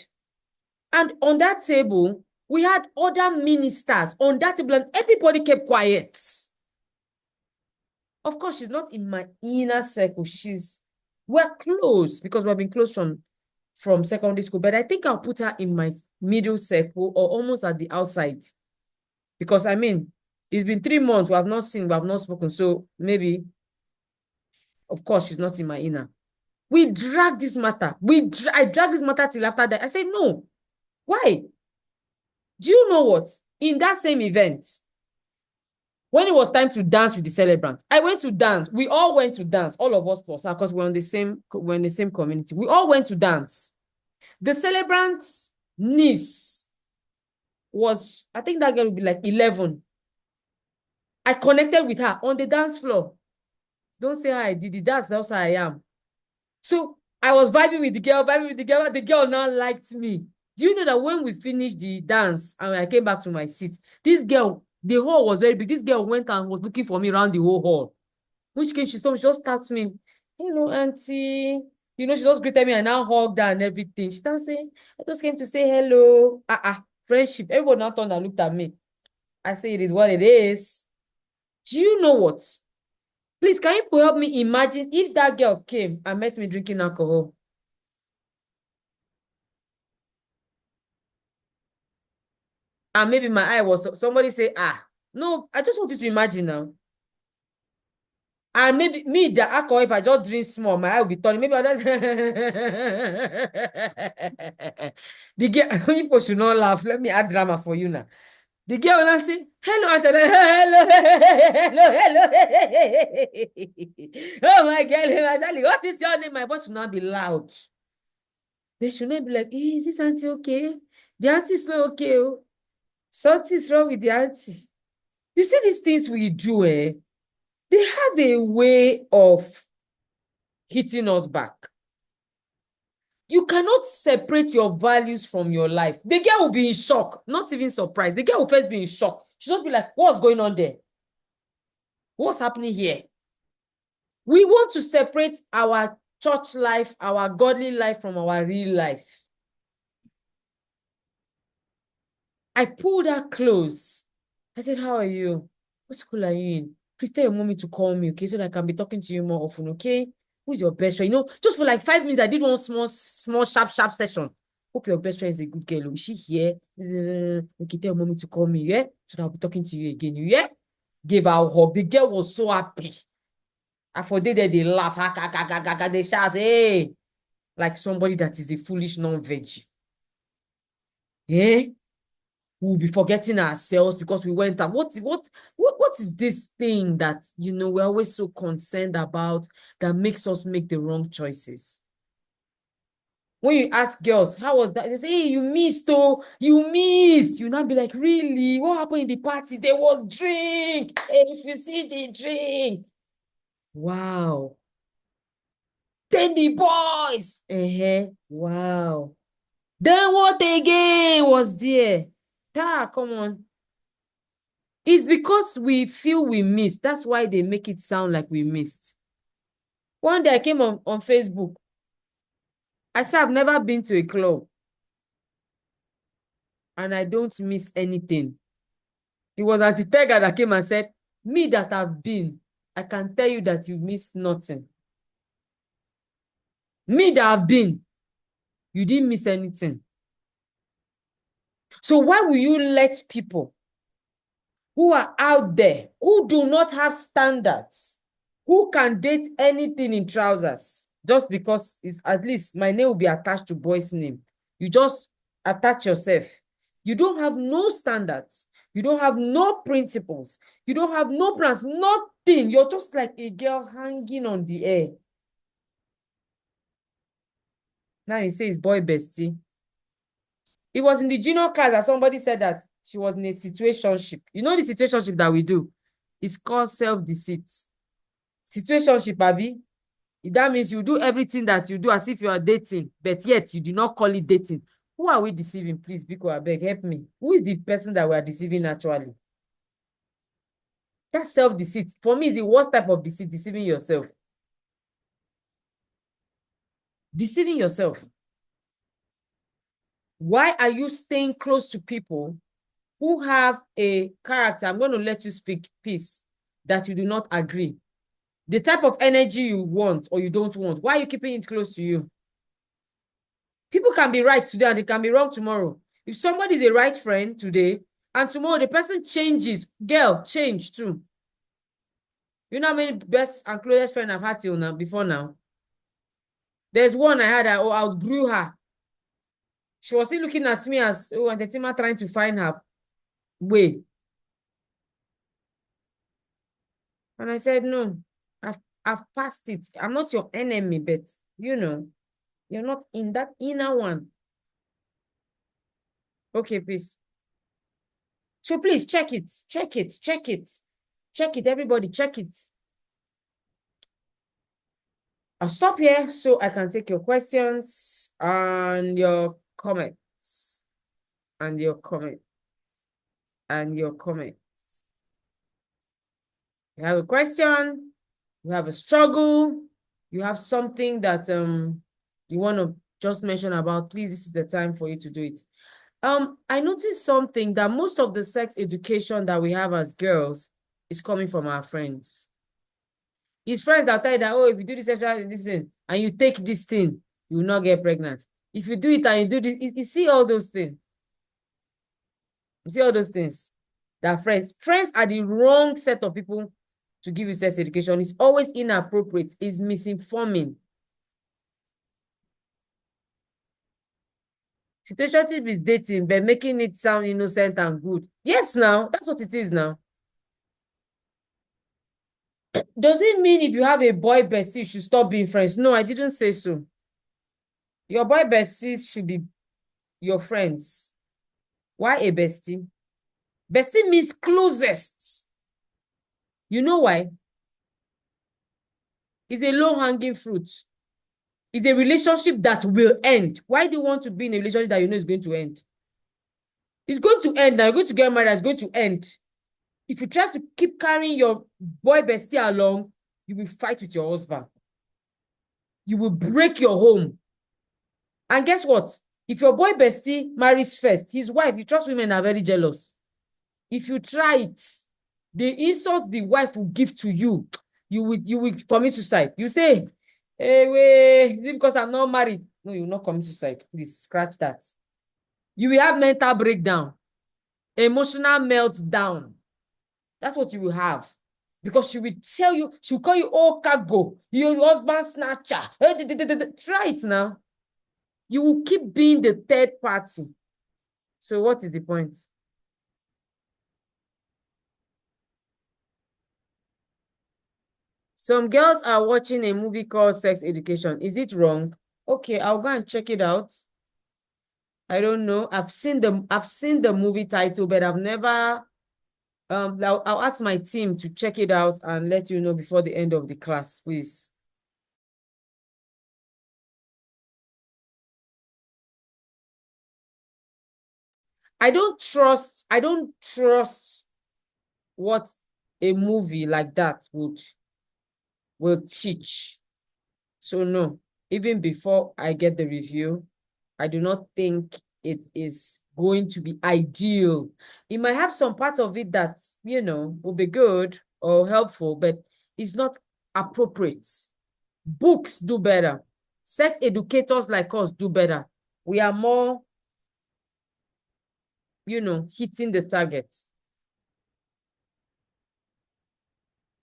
And on that table, we had other ministers on that table and everybody kept quiet. Of course, she's not in my inner circle. We're close because we've been close from secondary school, but I think I'll put her in my middle circle or almost at the outside. Because I mean, it's been 3 months, we have not seen, we have not spoken. So maybe, of course, she's not in my inner. We dragged this matter. I dragged this matter till after that. I said, no. Why? Do you know what? In that same event, when it was time to dance with the celebrant, I went to dance. We all went to dance, all of us plus, because we're in the same community. We all went to dance. The celebrant's niece was, I think that girl would be like 11. I connected with her on the dance floor. Don't say how I did it. That's how I am. So I was vibing with the girl. The girl now liked me. Do you know that when we finished the dance and I came back to my seat, this girl, the hall was very big. This girl went and was looking for me around the whole hall. When she came, she just tapped me. Hello, auntie. You know, she just greeted me and now hugged her and everything. She didn't say, I just came to say hello. Friendship. Everyone now turned and looked at me. I say, it is what it is. Do you know what? Please, can you help me imagine if that girl came and met me drinking alcohol? And maybe my eye was, somebody say, no, I just want you to imagine now. And maybe me, the alcohol, if I just drink small, my eye will be turning. Maybe I just... The girl, people should not laugh. Let me add drama for you now. The girl will not say, hello, Aunty, hello. Oh my God, what is your name? My voice will not be loud. They should not be like, hey, is this auntie okay? The auntie's not okay. Oh. Something's wrong with the auntie. You see these things we do, eh? They have a way of hitting us back. You cannot separate your values from your life. The girl will be in shock, not even surprised. The girl will first be in shock. She'll not be like, what's going on there? What's happening here? We want to separate our church life, our godly life from our real life. I pulled her close. I said, how are you? What school are you in? Please tell your mommy to call me, okay? So that I can be talking to you more often, okay? Who's your best friend? You know, just for like 5 minutes, I did one small, sharp session. Hope your best friend is a good girl. Is she here? Okay, tell your mommy to call me, yeah? So that I'll be talking to you again, yeah? Gave her a hug. The girl was so happy. And for day they laugh, they shout, hey, like somebody that is a foolish non-veggie. Yeah? We'll be forgetting ourselves because we went out. What is this thing that, we're always so concerned about that makes us make the wrong choices? When you ask girls, how was that? They say, hey, you missed, oh, you missed. You now be like, really? What happened in the party? There was drink. Hey, if you see the drink. Wow. Then the boys. Wow. Then what again was there? Come on. It's because we feel we missed. That's why they make it sound like we missed. One day I came on Facebook. I said, I've never been to a club. And I don't miss anything. It was Aunty Etima that came and said, me that have been, I can tell you that you missed nothing. Me that have been, you didn't miss anything. So why will you let people who are out there, who do not have standards, who can date anything in trousers, just because it's, at least my name will be attached to boy's name. You just attach yourself. You don't have no standards. You don't have no principles. You don't have no plans, nothing. You're just like a girl hanging on the air. Now you say it's boy bestie. It was in the junior class that somebody said that she was in a situationship. You know the situationship that we do? It's called self-deceit. Situationship, Abby. That means you do everything that you do as if you are dating, but yet you do not call it dating. Who are we deceiving? Please, Biko, abeg, help me. Who is the person that we are deceiving actually? That's self-deceit. For me, it's the worst type of deceit, deceiving yourself. Deceiving yourself. Why are you staying close to people who have a character? I'm going to let you speak, peace, that you do not agree. The type of energy you want or you don't want. Why are you keeping it close to you? People can be right today and they can be wrong tomorrow. If somebody is a right friend today and tomorrow the person changes, girl, change too. You know how many best and closest friends I've had till now, before now? There's one I had, I outgrew her. She was still looking at me as, oh, Aunty Etima trying to find her way. And I said, no, I've passed it. I'm not your enemy, but, you're not in that inner one. Okay, peace. So please check it, check it, check it. Check it, everybody, check it. I'll stop here so I can take your questions and your comments. And your comment. And your comment. You have a question, you have a struggle, you have something that you want to just mention about, please, this is the time for you to do it. I noticed something that most of the sex education that we have as girls is coming from our friends. His friends that tell you that, oh, if you do this thing and you take this thing, you will not get pregnant. If you do it and you do this, you see all those things. You see all those things. That friends are the wrong set of people to give you sex education. It's always inappropriate. It's misinforming. Situationship is dating, but making it sound innocent and good. Yes, now, that's what it is now. Does it mean if you have a boy bestie, you should stop being friends? No, I didn't say so. Your boy besties should be your friends. Why a bestie? Bestie means closest. You know why? It's a low-hanging fruit. It's a relationship that will end. Why do you want to be in a relationship that you know is going to end? It's going to end. Now you're going to get married. It's going to end. If you try to keep carrying your boy bestie along, you will fight with your husband. You will break your home. And guess what? If your boy bestie marries first, his wife, you trust women are very jealous. If you try it, the insult the wife will give to you, you will commit suicide. You say, hey, wait, is it because I'm not married? No, you will not commit suicide. Please scratch that. You will have mental breakdown, emotional meltdown. That's what you will have. Because she will tell you, she will call you all cargo, your husband snatcher. Try it now. You will keep being the third party. So what is the point? Some girls are watching a movie called Sex Education. Is it wrong? Okay, I'll go and check it out. I don't know. I've seen the movie title, but I've never I'll ask my team to check it out and let you know before the end of the class, please. I don't trust what a movie like that will teach. So no, even before I get the review, I do not think it is going to be ideal. It might have some part of it that, will be good or helpful, but it's not appropriate. Books do better. Sex educators like us do better. We are more, hitting the target.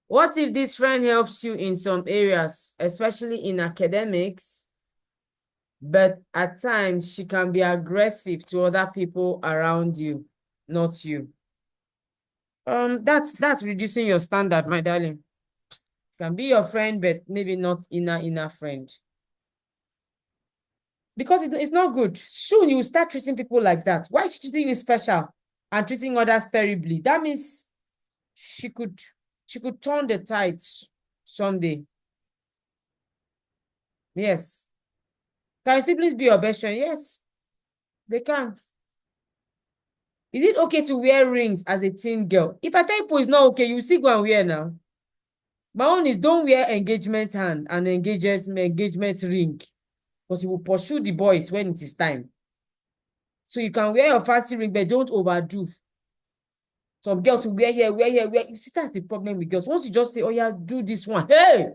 What if this friend helps you in some areas, especially in academics, but at times she can be aggressive to other people around you, not you? That's reducing your standard, my darling. Can be your friend, but maybe not inner friend. Because it's not good. Soon you will start treating people like that. Why is she treating you special and treating others terribly? That means she could turn the tides someday. Yes. Can siblings be your best friend? Yes, they can. Is it okay to wear rings as a teen girl? If I tell you it's not okay, you still go and wear now. My own is don't wear engagement hand and engagement ring because you will pursue the boys when it is time. So you can wear your fancy ring, but don't overdo. Some girls will wear here, wear here, wear. You see, that's the problem with girls. Once you just say, oh yeah, do this one. Hey!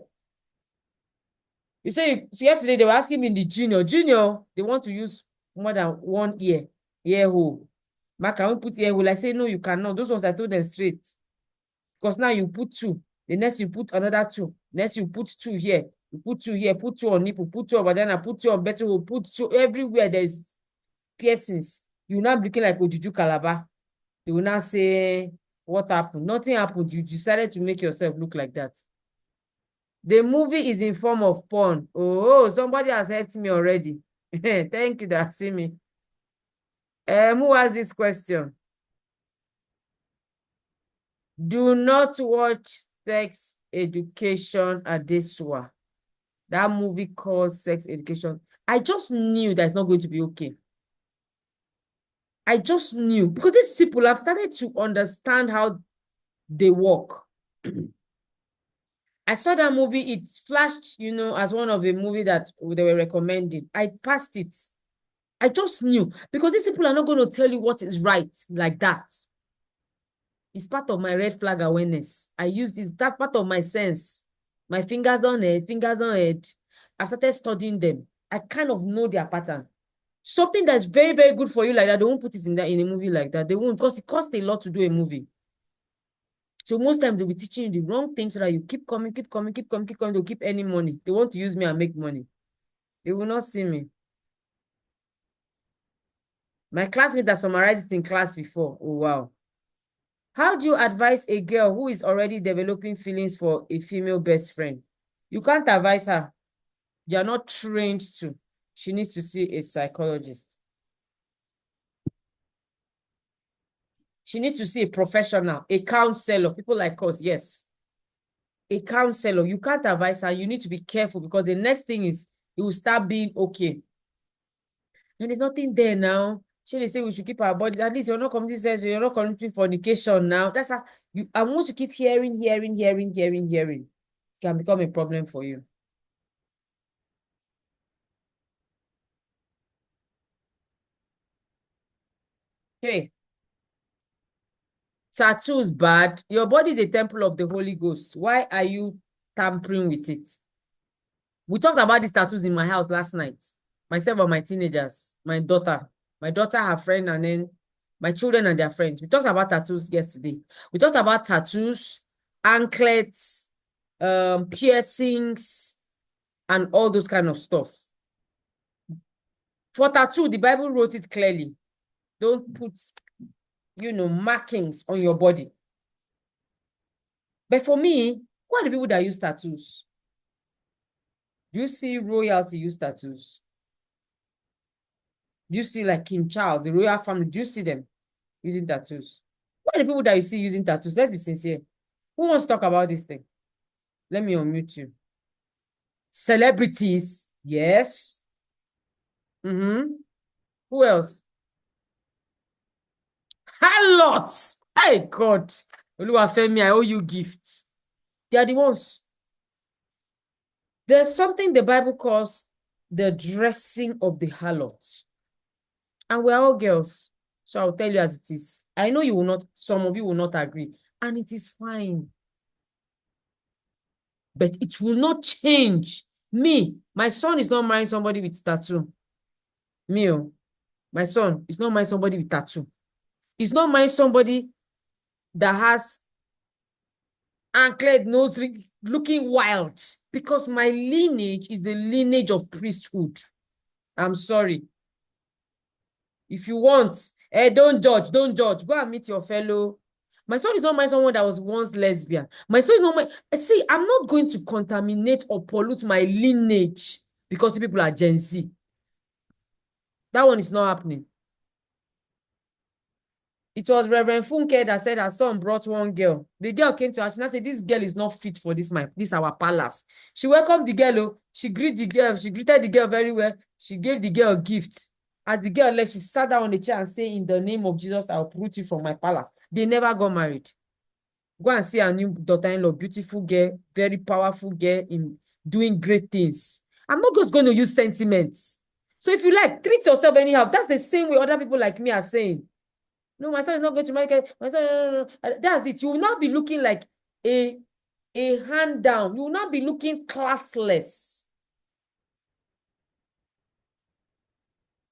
So yesterday they were asking me in the junior, they want to use more than one ear hole. Ma, can we put ear hole? I say, no, you cannot. Those ones I told them straight. Because now you put two. The next you put another two. Next you put two here. You put two here, put two on nipple, put two on vagina, put two on buttonhole, put two everywhere there's piercings. You now looking like Ojuju Calabar. They will now say, what happened? Nothing happened. You decided to make yourself look like that. The movie is in form of porn. Oh, somebody has helped me already. Thank you that see me. Who has this question? Do not watch Sex Education Adesua. That movie called Sex Education. I just knew that it's not going to be okay. I just knew because these people have started to understand how they work. I saw that movie, it flashed, as one of the movie that they were recommending. I passed it. I just knew because these people are not going to tell you what is right like that. It's part of my red flag awareness. I use this, that part of my sense. My fingers on it. I've started studying them. I kind of know their pattern. Something that's very, very good for you like that, they won't put it in a movie like that. They won't, because it costs a lot to do a movie. So most times they'll be teaching you the wrong things so that you keep coming. They'll keep earning money. They want to use me and make money. They will not see me. My classmate that summarized it in class before. Oh, wow. How do you advise a girl who is already developing feelings for a female best friend? You can't advise her. You're not trained to. she needs to see a psychologist. She needs to see a professional, a counselor, people like us, yes. A counselor. You can't advise her. You need to be careful because the next thing is it will start being okay. And there's nothing there now. She they say we should keep our bodies. At least you're not committing sex, you're not committing fornication now. That's how you, and once you keep hearing, it can become a problem for you. Okay. Tattoos bad. Your body is a temple of the Holy Ghost. Why are you tampering with it? We talked about these tattoos in my house last night. Myself and my teenagers, my daughter, her friend, and then my children and their friends. We talked about tattoos yesterday. We talked about tattoos, anklets, piercings, and all those kind of stuff. For tattoo, the Bible wrote it clearly. Don't put, markings on your body. But for me, who are the people that use tattoos? Do you see royalty use tattoos? Do you see like King Charles, the royal family? Do you see them using tattoos? What are the people that you see using tattoos? Let's be sincere. Who wants to talk about this thing? Let me unmute you. Celebrities, yes. Who else? Harlots. Hey God. Oluwafemi, I owe you gifts. They are the ones. There's something the Bible calls the dressing of the harlot. And we're all girls. So I'll tell you as it is. I know you will not, some of you will not agree. And it is fine. But it will not change. Me, my son is not marrying somebody with tattoo. Me, my son is not marrying somebody with tattoo. He's not marrying somebody that has anklet, nose ring, looking wild. Because my lineage is a lineage of priesthood. I'm sorry. If you want, don't judge. Go and meet your fellow. My son is not my someone that was once lesbian. My son is not my. See, I'm not going to contaminate or pollute my lineage because the people are Gen Z. That one is not happening. It was Reverend Funke that said her son brought one girl. The girl came to her. She said, "This girl is not fit for this our palace." She welcomed the girl. She greeted the girl. She greeted the girl very well. She gave the girl a gift. As the girl left, she sat down on the chair and said, "In the name of Jesus, I'll uproot you from my palace." They never got married. Go and see her new daughter-in-law, beautiful girl, very powerful girl in doing great things. I'm not just going to use sentiments. So if you like, treat yourself anyhow. That's the same way other people like me are saying. No, my son is not going to marry. My son, no. That's it. You will not be looking like a hand down. You will not be looking classless.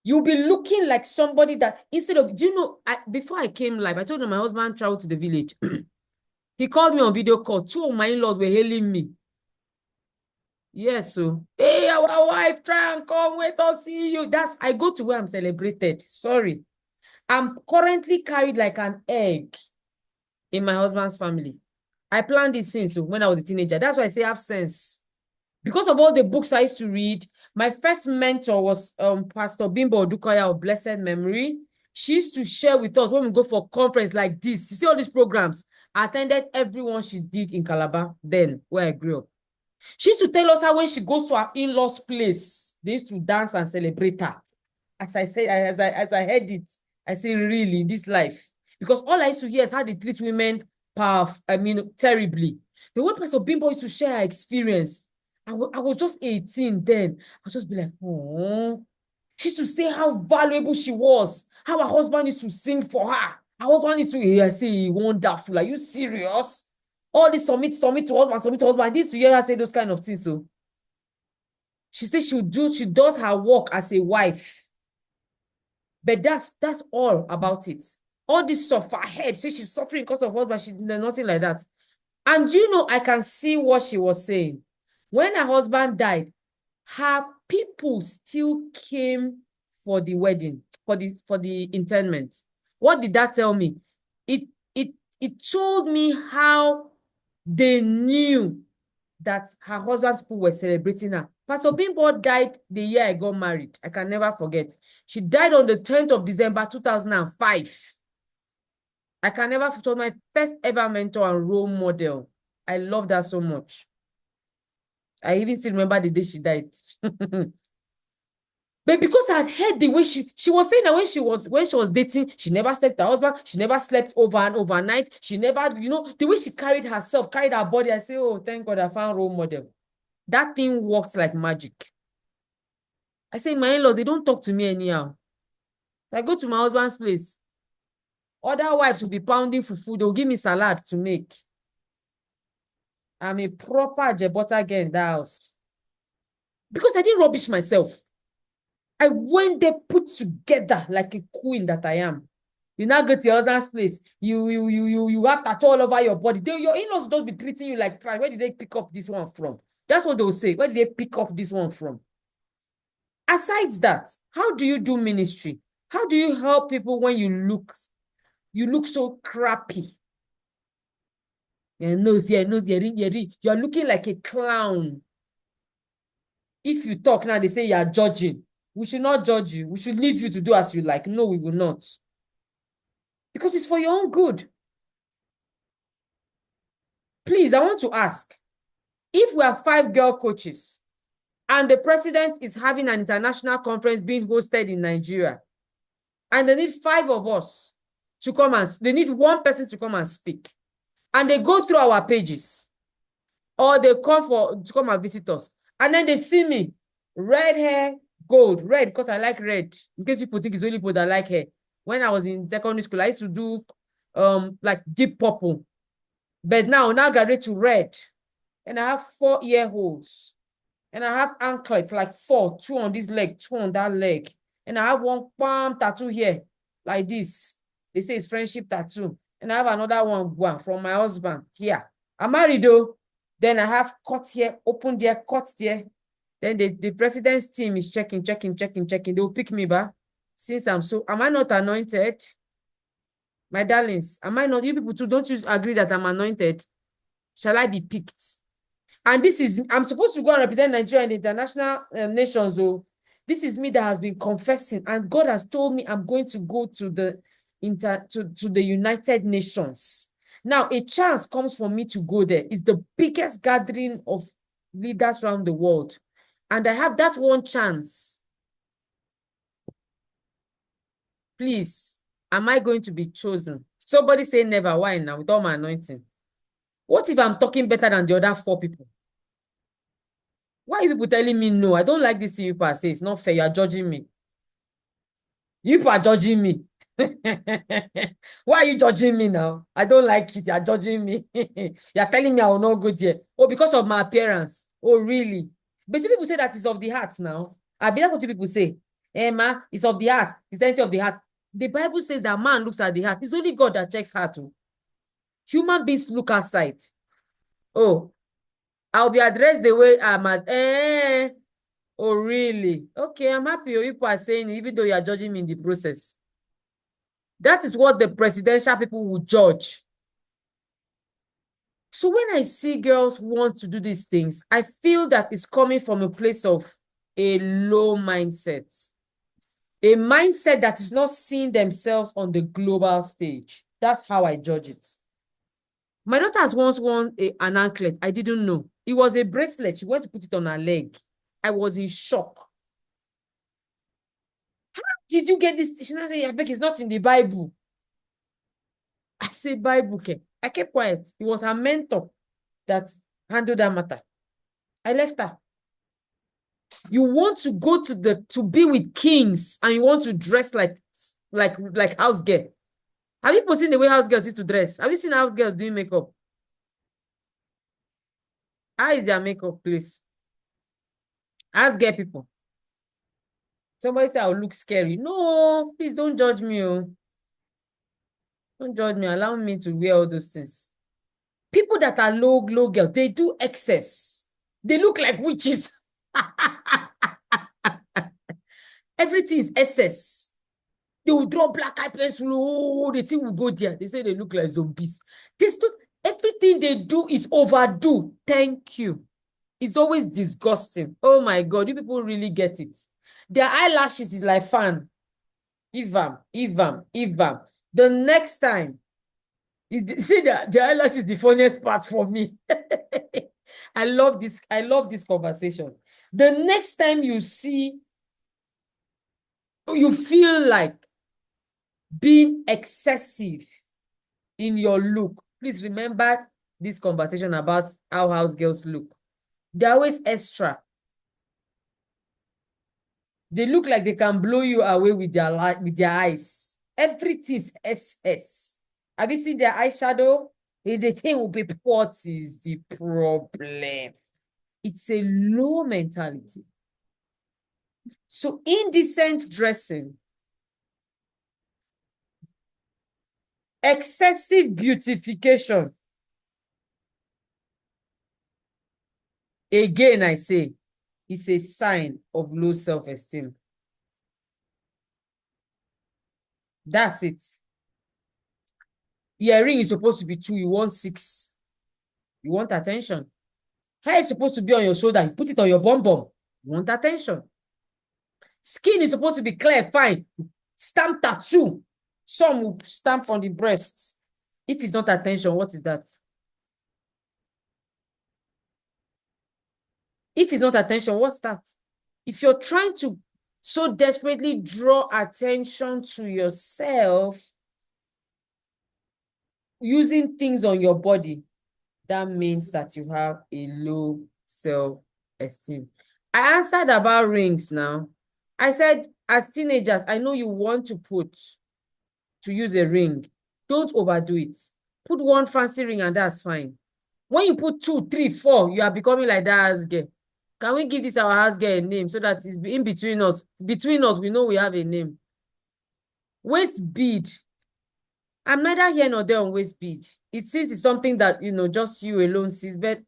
You'll be looking like somebody that instead of, do you know, before I came live, I told him my husband traveled to the village. He called me on video call. Two of my in-laws were hailing me. Yes, so hey, our wife, try and come, wait or see you. I go to where I'm celebrated. Sorry. I'm currently carried like an egg in my husband's family. I planned this since when I was a teenager. That's why I say I have sense. Because of all the books I used to read, my first mentor was Pastor Bimbo Odukoya of blessed memory. She used to share with us when we go for conference like this. You see all these programs. I attended everyone she did in Calabar then, where I grew up. She used to tell us how when she goes to her in-laws' place, they used to dance and celebrate her. As I said, as I heard it, I say, really, this life. Because all I used to hear is how they treat women terribly. But when Pastor Bimbo used to share her experience, I was just 18 then. I'll just be like, oh. She used to say how valuable she was, how her husband used to sing for her. Her husband used to hear, say, wonderful. Are you serious? All this submit to husband. This to hear her say those kind of things. So she says she does her work as a wife. But that's all about it. All this suffer head, say she's suffering because of husband, nothing like that. And I can see what she was saying. When her husband died, her people still came for the wedding, for the interment. What did that tell me? It told me how they knew that her husband's people were celebrating her. Pastor Bimbo died the year I got married. I can never forget. She died on the 10th of December, 2005. I can never forget my first ever mentor and role model. I love that so much. I even still remember the day she died. But because I had heard the way she was saying that when she was dating, she never slept with her husband, she never slept over and overnight, she never, the way she carried herself, carried her body, I say, oh, thank God I found role model. That thing worked like magic. I say, my in-laws, they don't talk to me anyhow. I go to my husband's place. Other wives will be pounding for food. They'll give me salad to make. I'm a proper Jebota girl in that house. Because I didn't rubbish myself. I went there put together like a queen that I am. You now go to your husband's place. You have tattoo all over your body. Your in-laws don't be treating you like trash. Where did they pick up this one from? That's what they'll say. Where did they pick up this one from? Aside that, how do you do ministry? How do you help people when you look so crappy? You're looking like a clown. If you talk now, they say you're judging. We should not judge you. We should leave you to do as you like. No, we will not. Because it's for your own good. Please, I want to ask, if we have 5 girl coaches and the president is having an international conference being hosted in Nigeria, and they need 5 of us to come and, they need 1 person to come and speak, and they go through our pages, or they come to come and visit us, and then they see me, red hair, gold, red, because I like red, in case people think it's only people that like hair. When I was in secondary school, I used to do like deep purple, but now graduate to red, and I have 4 ear holes, and I have anklets, like 4, 2 on this leg, 2 on that leg, and I have 1 palm tattoo here, like this. They say it's friendship tattoo, and I have another one from my husband here. I'm married though. Then I have cut here, open there, cut there. Then the president's team is checking. They will pick me back. Since am I not anointed? My darlings, am I not? You people too, don't you agree that I'm anointed? Shall I be picked? And this is, I'm supposed to go and represent Nigeria in the international nations. So this is me that has been confessing. And God has told me I'm going to go to the United Nations. Now, a chance comes for me to go there. It's the biggest gathering of leaders around the world. And I have that one chance. Please, am I going to be chosen? Somebody say never. Why now? With all my anointing. What if I'm talking better than the other 4 people? Why are you people telling me no? I don't like this thing you people say. It's not fair. You are judging me. You people are judging me. Why are you judging me now? I don't like it. You are judging me. You are telling me I will not go there. Oh, because of my appearance. Oh, really? But you people say that it's of the heart now. I be, that's what you people say. Ma, it's of the heart. It's empty of the heart. The Bible says that man looks at the heart. It's only God that checks heart. Too. Human beings look outside. Oh, I'll be addressed the way I'm at. Oh, really? Okay, I'm happy you people are saying it, even though you are judging me in the process. That is what the presidential people will judge. So when I see girls want to do these things, I feel that it's coming from a place of a low mindset. A mindset that is not seeing themselves on the global stage. That's how I judge it. My daughter has once worn an anklet. I didn't know. It was a bracelet. She went to put it on her leg. I was in shock. How did you get this? She said, I beg, it's not in the Bible. I say, Bible, okay. I kept quiet. It was her mentor that handled that matter. I left her. You want to go to be with kings and you want to dress like house girl. Have you seen the way house girls used to dress? Have you seen house girls doing makeup? How is their makeup, please? Ask girl people. Somebody say I'll look scary. No, please don't judge me. Oh. Don't judge me. Allow me to wear all those things. People that are low girls, they do excess. They look like witches. Everything is excess. They will draw black eye pencil. Oh, the thing will go there. They say they look like zombies. Everything they do is overdo. Thank you. It's always disgusting. Oh my God, you people really get it. Their eyelashes is like fan. Ivam. The next time, see the eyelash is the funniest part for me. I love this conversation. The next time you see, you feel like being excessive in your look, please remember this conversation about how house girls look. They're always extra. They look like they can blow you away with their eyes. Everything's SS. Have you seen their eyeshadow? The thing will be, what is the problem? It's a low mentality. So indecent dressing, excessive beautification. Again, I say, it's a sign of low self-esteem. That's it. Earring is supposed to be 2, you want 6. You want attention. Hair is supposed to be on your shoulder, you put it on your bum bum. You want attention. Skin is supposed to be clear, fine. Stamp tattoo. Some will stamp on the breasts. If it's not attention, what is that? If it's not attention, what's that? If you're trying to so desperately draw attention to yourself using things on your body, that means that you have a low self-esteem. I answered about rings now. I said, as teenagers, I know you want to use a ring. Don't overdo it. Put one fancy ring and that's fine. When you put 2, 3, 4, you are becoming like that house girl. Can we give this our house girl a name so that it's in between us? Between us, we know we have a name. Waist bead. I'm neither here nor there on waist bead. It seems it's something that, just you alone sees, but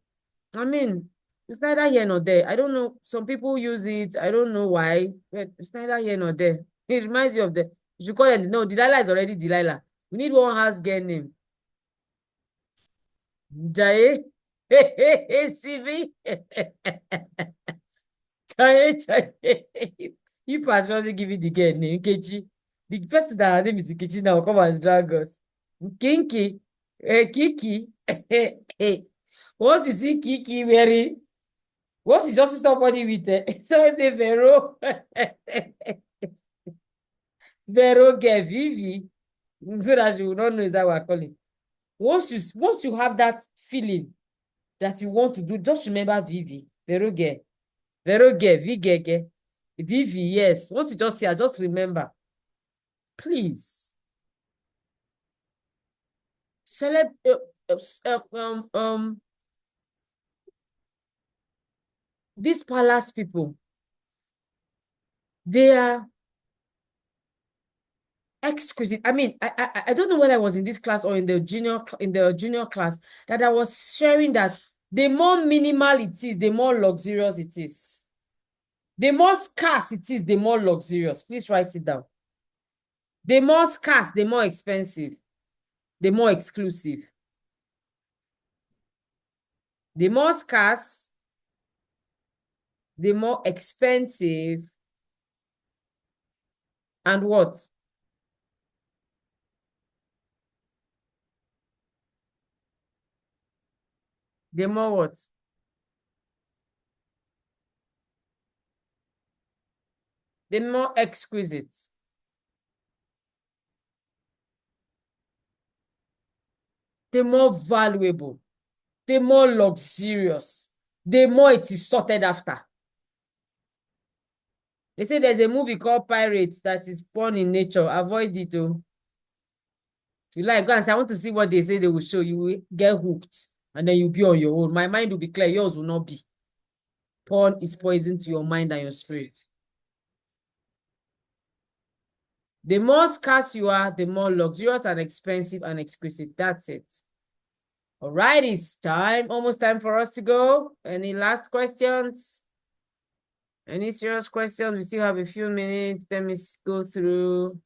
I mean, it's neither here nor there. I don't know. Some people use it. I don't know why, but it's neither here nor there. It reminds you of you should call it, no, Delilah is already Delilah. We need one house girl name. Jaye. See me? Jaye. You passionately give it the girl name, Nkechi. The person that her name is Nkechi now come and drag us. Kinky. Kiki. Once you see Kiki wearing, once you just see somebody with so I say Vero. Vero get Vivi. So that you will not know is that we're calling. Once you have that feeling that you want to do, just remember Vivi. Vero get. Vigege. Vivi, yes. Once you just see her, just remember. Please. These palace people, they are exquisite. I mean, I don't know whether I was in this class or in the junior class that I was sharing that the more minimal it is, the more luxurious it is. The more scarce it is, the more luxurious. Please write it down. The more scarce, the more expensive, the more exclusive. The more scarce, the more expensive, and what? The more what? The more exquisite. The more valuable. The more luxurious. The more it is sorted after. They say there's a movie called Pirates that is porn in nature. Avoid it, oh. If you like, go and say, I want to see what they say they will show. You will get hooked. And then you'll be on your own. My mind will be clear. Yours will not be. Porn is poison to your mind and your spirit. The more scarce you are, the more luxurious and expensive and exquisite. That's it. All right, it's time. Almost time for us to go. Any last questions? Any serious questions? We still have a few minutes. Let me go through.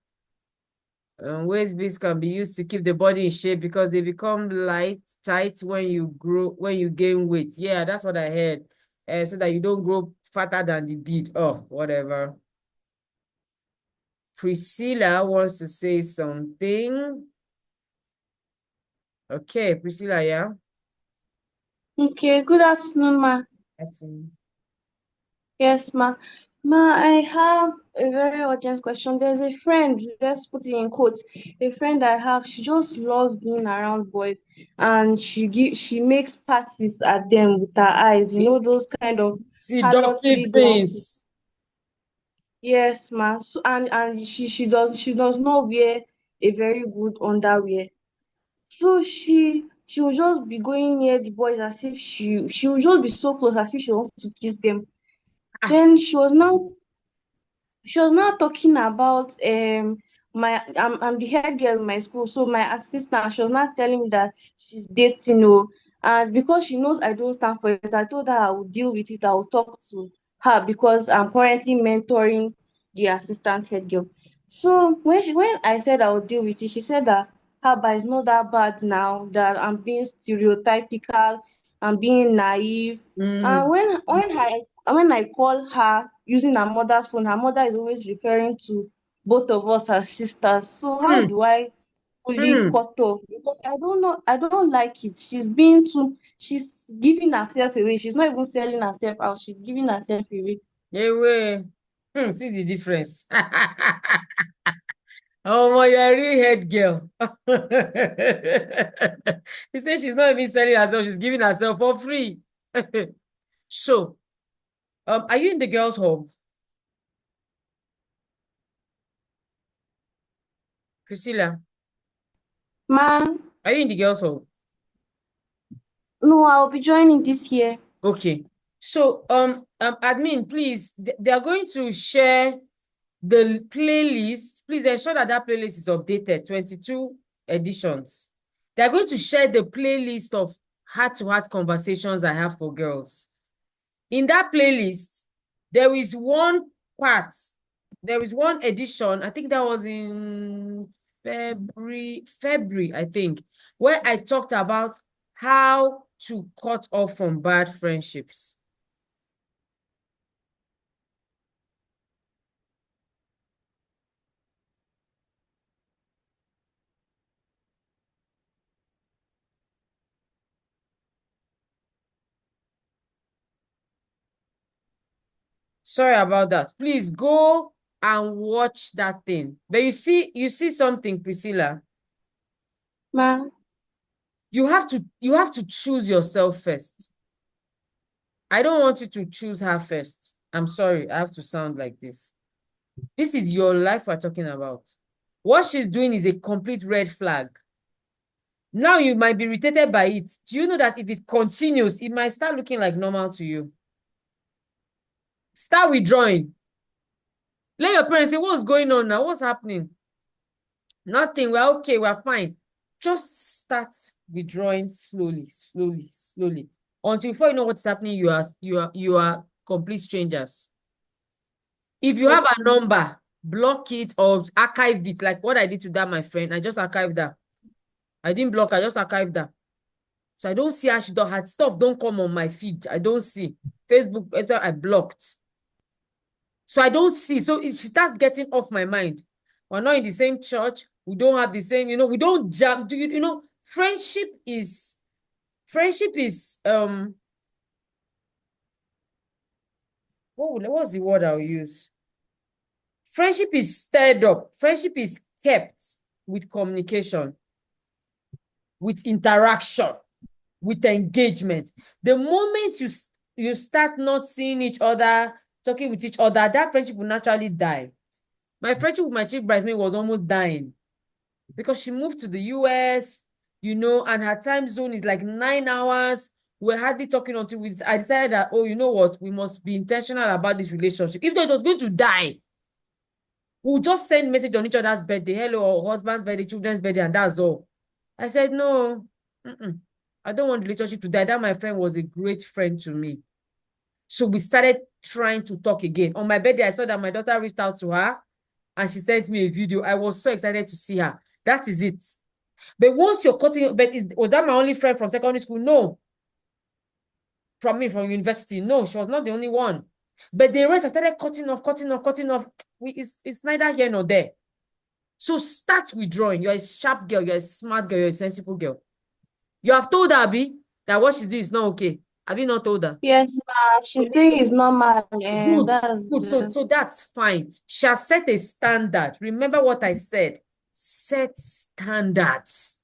Waist beads can be used to keep the body in shape because they become tight when you gain weight. Yeah, that's what I heard. so that you don't grow fatter than the bead. Oh, whatever. Priscilla wants to say something. Okay, Priscilla, yeah. Okay, good afternoon, ma. Actually. Yes, ma. Ma, I have a very urgent question. There's a friend, let's put it in quotes, a friend I have, she just loves being around boys and she makes passes at them with her eyes, those kind of Seductive harlotry glances. things. Yes, ma. So, and she does not wear a very good underwear. So she will just be going near the boys as if she will just be so close as if she wants to kiss them. Ah, Then she was now talking about I'm the head girl in my school, so my assistant, she was not telling me that she's dating, and because she knows I don't stand for it, I told her I would deal with it. I will talk to her because I'm currently mentoring the assistant head girl. So when I said I would deal with it, she said that but it's not that bad now, that I'm being stereotypical, I'm being naive. And mm, when I call her using her mother's phone, her mother is always referring to both of us as sisters. So how mm, do I fully mm. cut off? Because I don't know, I don't like it. She's giving herself away. She's not even selling herself out. She's giving herself away. Anyway, see the difference. Oh my, you're a real head girl. He said she's not even selling herself, she's giving herself for free. So, are you in the girls' home? Priscilla, Ma, are you in the girls' home? no, I'll be joining this year. Okay. So, admin, please, they are going to share the playlist. Please ensure that that playlist is updated, 22 editions. They're going to share the playlist of heart-to-heart conversations I have for girls. In that playlist, there is one part, there is one edition, I think that was in February, I think, where I talked about how to cut off from bad friendships. Sorry about that. Please go and watch that thing. But you see something, Priscilla. Ma, You have to choose yourself first. I don't want you to choose her first. I'm sorry, I have to sound like this. This is your life we're talking about. What she's doing is a complete red flag. Now you might be irritated by it. Do you know that if it continues, it might start looking like normal to you? Start withdrawing. Let your parents say, what's going on now? What's happening? Nothing. We're okay. We're fine. Just start withdrawing slowly, slowly, slowly. Until before you know what's happening, you are complete strangers. If you have a okay. number, block it or archive it, like what I did to that my friend. I just archived that. I didn't block, I just archived that. So I don't see how she don't her stuff don't come on my feed. I don't see. Facebook, I blocked. So I don't see. So she starts getting off my mind. We're not in the same church. We don't have the same, we don't jam. Do friendship is what's the word I'll use? Friendship is stirred up. Friendship is kept with communication, with interaction, with engagement. The moment you start not seeing each other, talking with each other, that friendship will naturally die. My friendship with my chief bridesmaid was almost dying because she moved to the US, and her time zone is like 9 hours. We're hardly talking until I decided that, oh, you know what? We must be intentional about this relationship. If not, it was going to die. We'll just send message on each other's birthday, hello, or husband's birthday, children's birthday, and that's all. I said, no, I don't want the relationship to die. That my friend was a great friend to me. So we started trying to talk again. On my birthday, I saw that my daughter reached out to her and she sent me a video. I was so excited to see her. That is it. But once you're cutting, was that my only friend from secondary school? No. from me from university. No, she was not the only one. But the rest, I started cutting off. It's neither here nor there. So start withdrawing. You're a sharp girl. You're a smart girl. You're a sensible girl. You have told her, Abi, that what she's doing is not okay. Have you not told her? Yes, ma. She's saying it's normal, and Good, that's good. So that's fine. She has set a standard. Remember what I said. Set standards.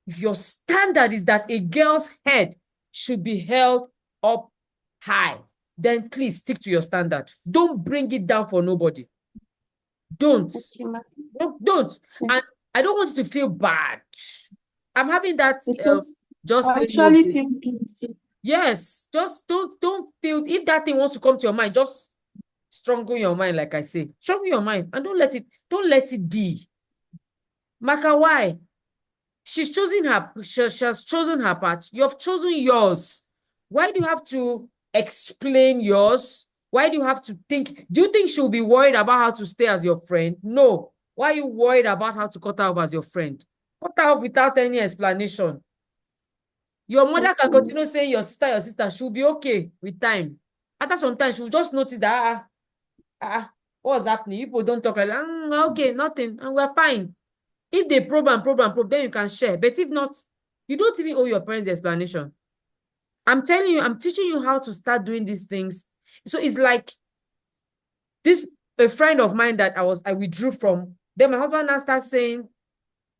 If your standard is that a girl's head should be held up high, then please stick to your standard. Don't bring it down for nobody. Don't. okay, ma. No, don't. Yeah. And I don't want you to feel bad. I'm having that Because just I say no. actually feel guilty. Yes, just don't feel if that thing wants to come to your mind, just struggle your mind, like I say. Struggle your mind and don't let it be. Maka, why? She has chosen her path. You have chosen yours. Why do you have to explain yours? Why do you have to think? Do you think she'll be worried about how to stay as your friend? No. Why are you worried about how to cut her off as your friend? Cut her off without any explanation. Your mother can continue saying your sister, she'll be okay with time. After some time, she'll just notice that, what's happening? People don't talk like that. Okay, nothing, and we're fine. If they probe, then you can share. But if not, you don't even owe your parents the explanation. I'm telling you, I'm teaching you how to start doing these things. So it's like a friend of mine that I withdrew from. Then my husband now starts saying,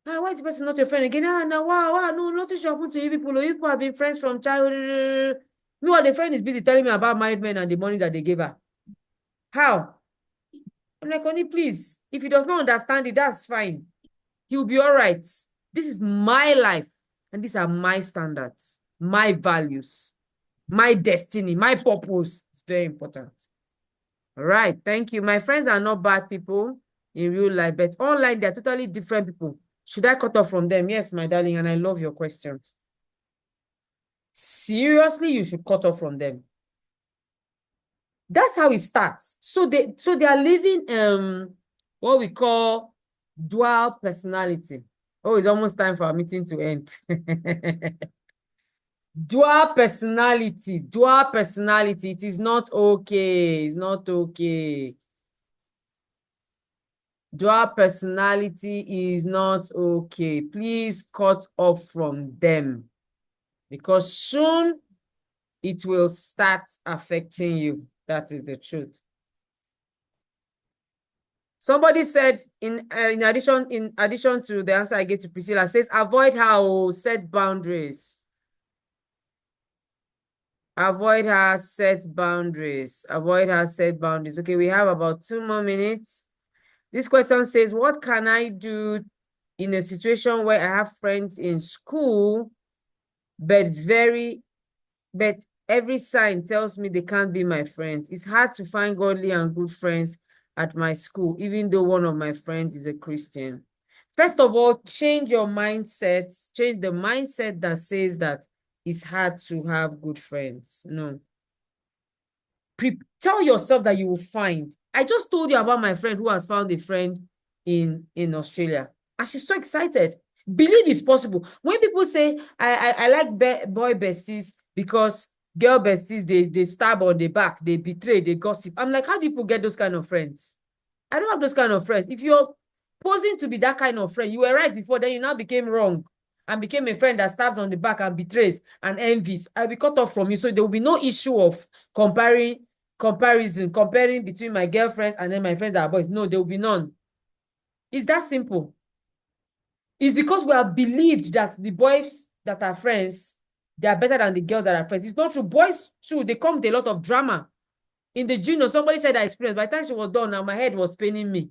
why is the person not your friend again? No, wow, no, nothing should happen to you people. You people have been friends from childhood. Meanwhile, the friend is busy telling me about married men and the money that they gave her. How? I'm like, honey, please, if he does not understand it, that's fine. He'll be all right. This is my life, and these are my standards, my values, my destiny, my purpose. It's very important. All right, thank you. My friends are not bad people in real life, but online, they're totally different people. Should I cut off from them? Yes, my darling, and I love your question. Seriously, you should cut off from them. That's how it starts. So they are living what we call dual personality. Oh, it's almost time for our meeting to end. Dual personality. It is not okay. It's not okay. Dual personality is not okay. Please cut off from them because soon it will start affecting you. That is the truth. Somebody said in addition to the answer I gave to Priscilla, says avoid her, set boundaries. Avoid her, set boundaries. Avoid her, set boundaries. Okay, we have about 2 more minutes. This question says, what can I do in a situation where I have friends in school, but every sign tells me they can't be my friends? It's hard to find godly and good friends at my school, even though one of my friends is a Christian. First of all, change your mindset. Change the mindset that says that it's hard to have good friends. No. Tell yourself that you will find. I just told you about my friend who has found a friend in Australia. And she's so excited. Believe it's possible. When people say, I like boy besties because girl besties, they stab on the back, they betray, they gossip. I'm like, how do people get those kind of friends? I don't have those kind of friends. If you're posing to be that kind of friend, you were right before, then you now became wrong and became a friend that stabs on the back and betrays and envies. I'll be cut off from you. So there will be no issue of comparing between my girlfriends and then my friends that are boys. No, there will be none. It's that simple. It's because we have believed that the boys that are friends, they are better than the girls that are friends. It's not true. Boys too, they come with a lot of drama. In the junior, somebody said that experience. By the time she was done, now my head was paining me.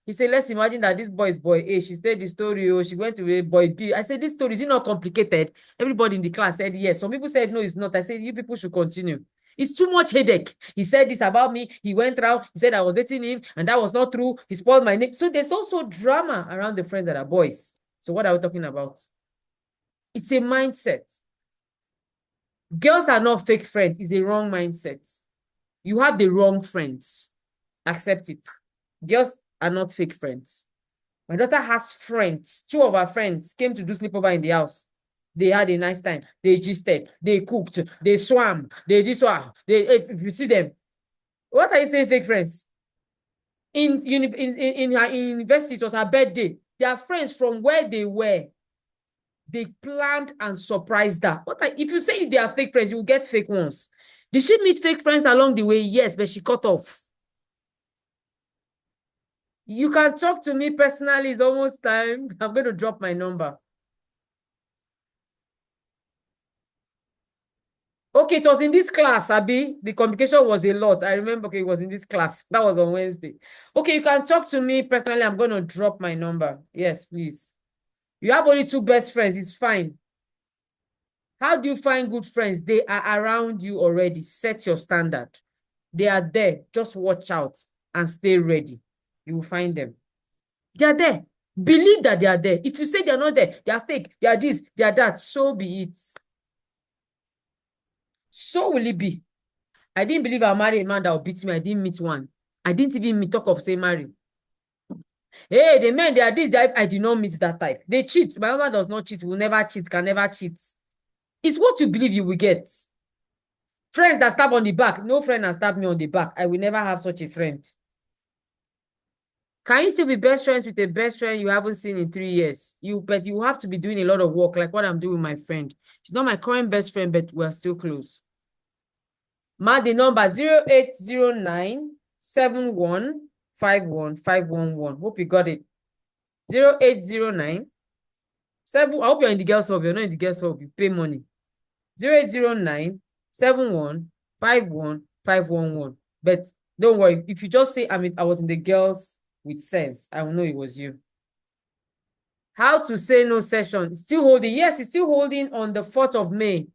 He said, let's imagine that this boy is boy A. She said the story, oh, she went to a boy B. I said, this story, is it not complicated? Everybody in the class said yes. Some people said, no, it's not. I said, you people should continue. It's too much headache. He said this about me. He went around. He said I was dating him, and that was not true. He spoiled my name. So there's also drama around the friends that are boys. So what are we talking about? It's a mindset. Girls are not fake friends. It's a wrong mindset. You have the wrong friends. Accept it. Girls are not fake friends. My daughter has friends. 2 of her friends came to do sleepover in the house. They had a nice time. They gisted. They cooked. They swam. They this one. If you see them, what are you saying, fake friends? In her university, it was her birthday. Their friends from where they were, they planned and surprised her. If you say they are fake friends, you will get fake ones. Did she meet fake friends along the way? Yes, but she cut off. You can talk to me personally. It's almost time. I'm going to drop my number. Okay, it was in this class, Abby. The communication was a lot. I remember, okay, it was in this class. That was on Wednesday. Okay, you can talk to me personally. I'm going to drop my number. Yes, please. You have only 2 best friends. It's fine. How do you find good friends? They are around you already. Set your standard. They are there. Just watch out and stay ready. You will find them. They are there. Believe that they are there. If you say they are not there, they are fake, they are this, they are that, so be it. So will it be. I didn't believe I'll marry a man that will beat me. I didn't meet one. I didn't even talk of say marry. Hey, the men, they are this, I did not meet that type. They cheat. My husband does not cheat, will never cheat, can never cheat. It's what you believe you will get. Friends that stab on the back. No friend has stabbed me on the back. I will never have such a friend. Can you still be best friends with a best friend you haven't seen in 3 years? But you have to be doing a lot of work, like what I'm doing with my friend. She's not my current best friend, but we're still close. Mark the number 0809-7151-51511. Hope you got it. 0809 7. I hope you're in the girls' hub. You're not in the girls' hub. You pay money. 0809-7151-51511. But don't worry. If you just say I was in the girls with sense, I will know it was you. How to say no session. Still holding. Yes, it's still holding on the 4th of May.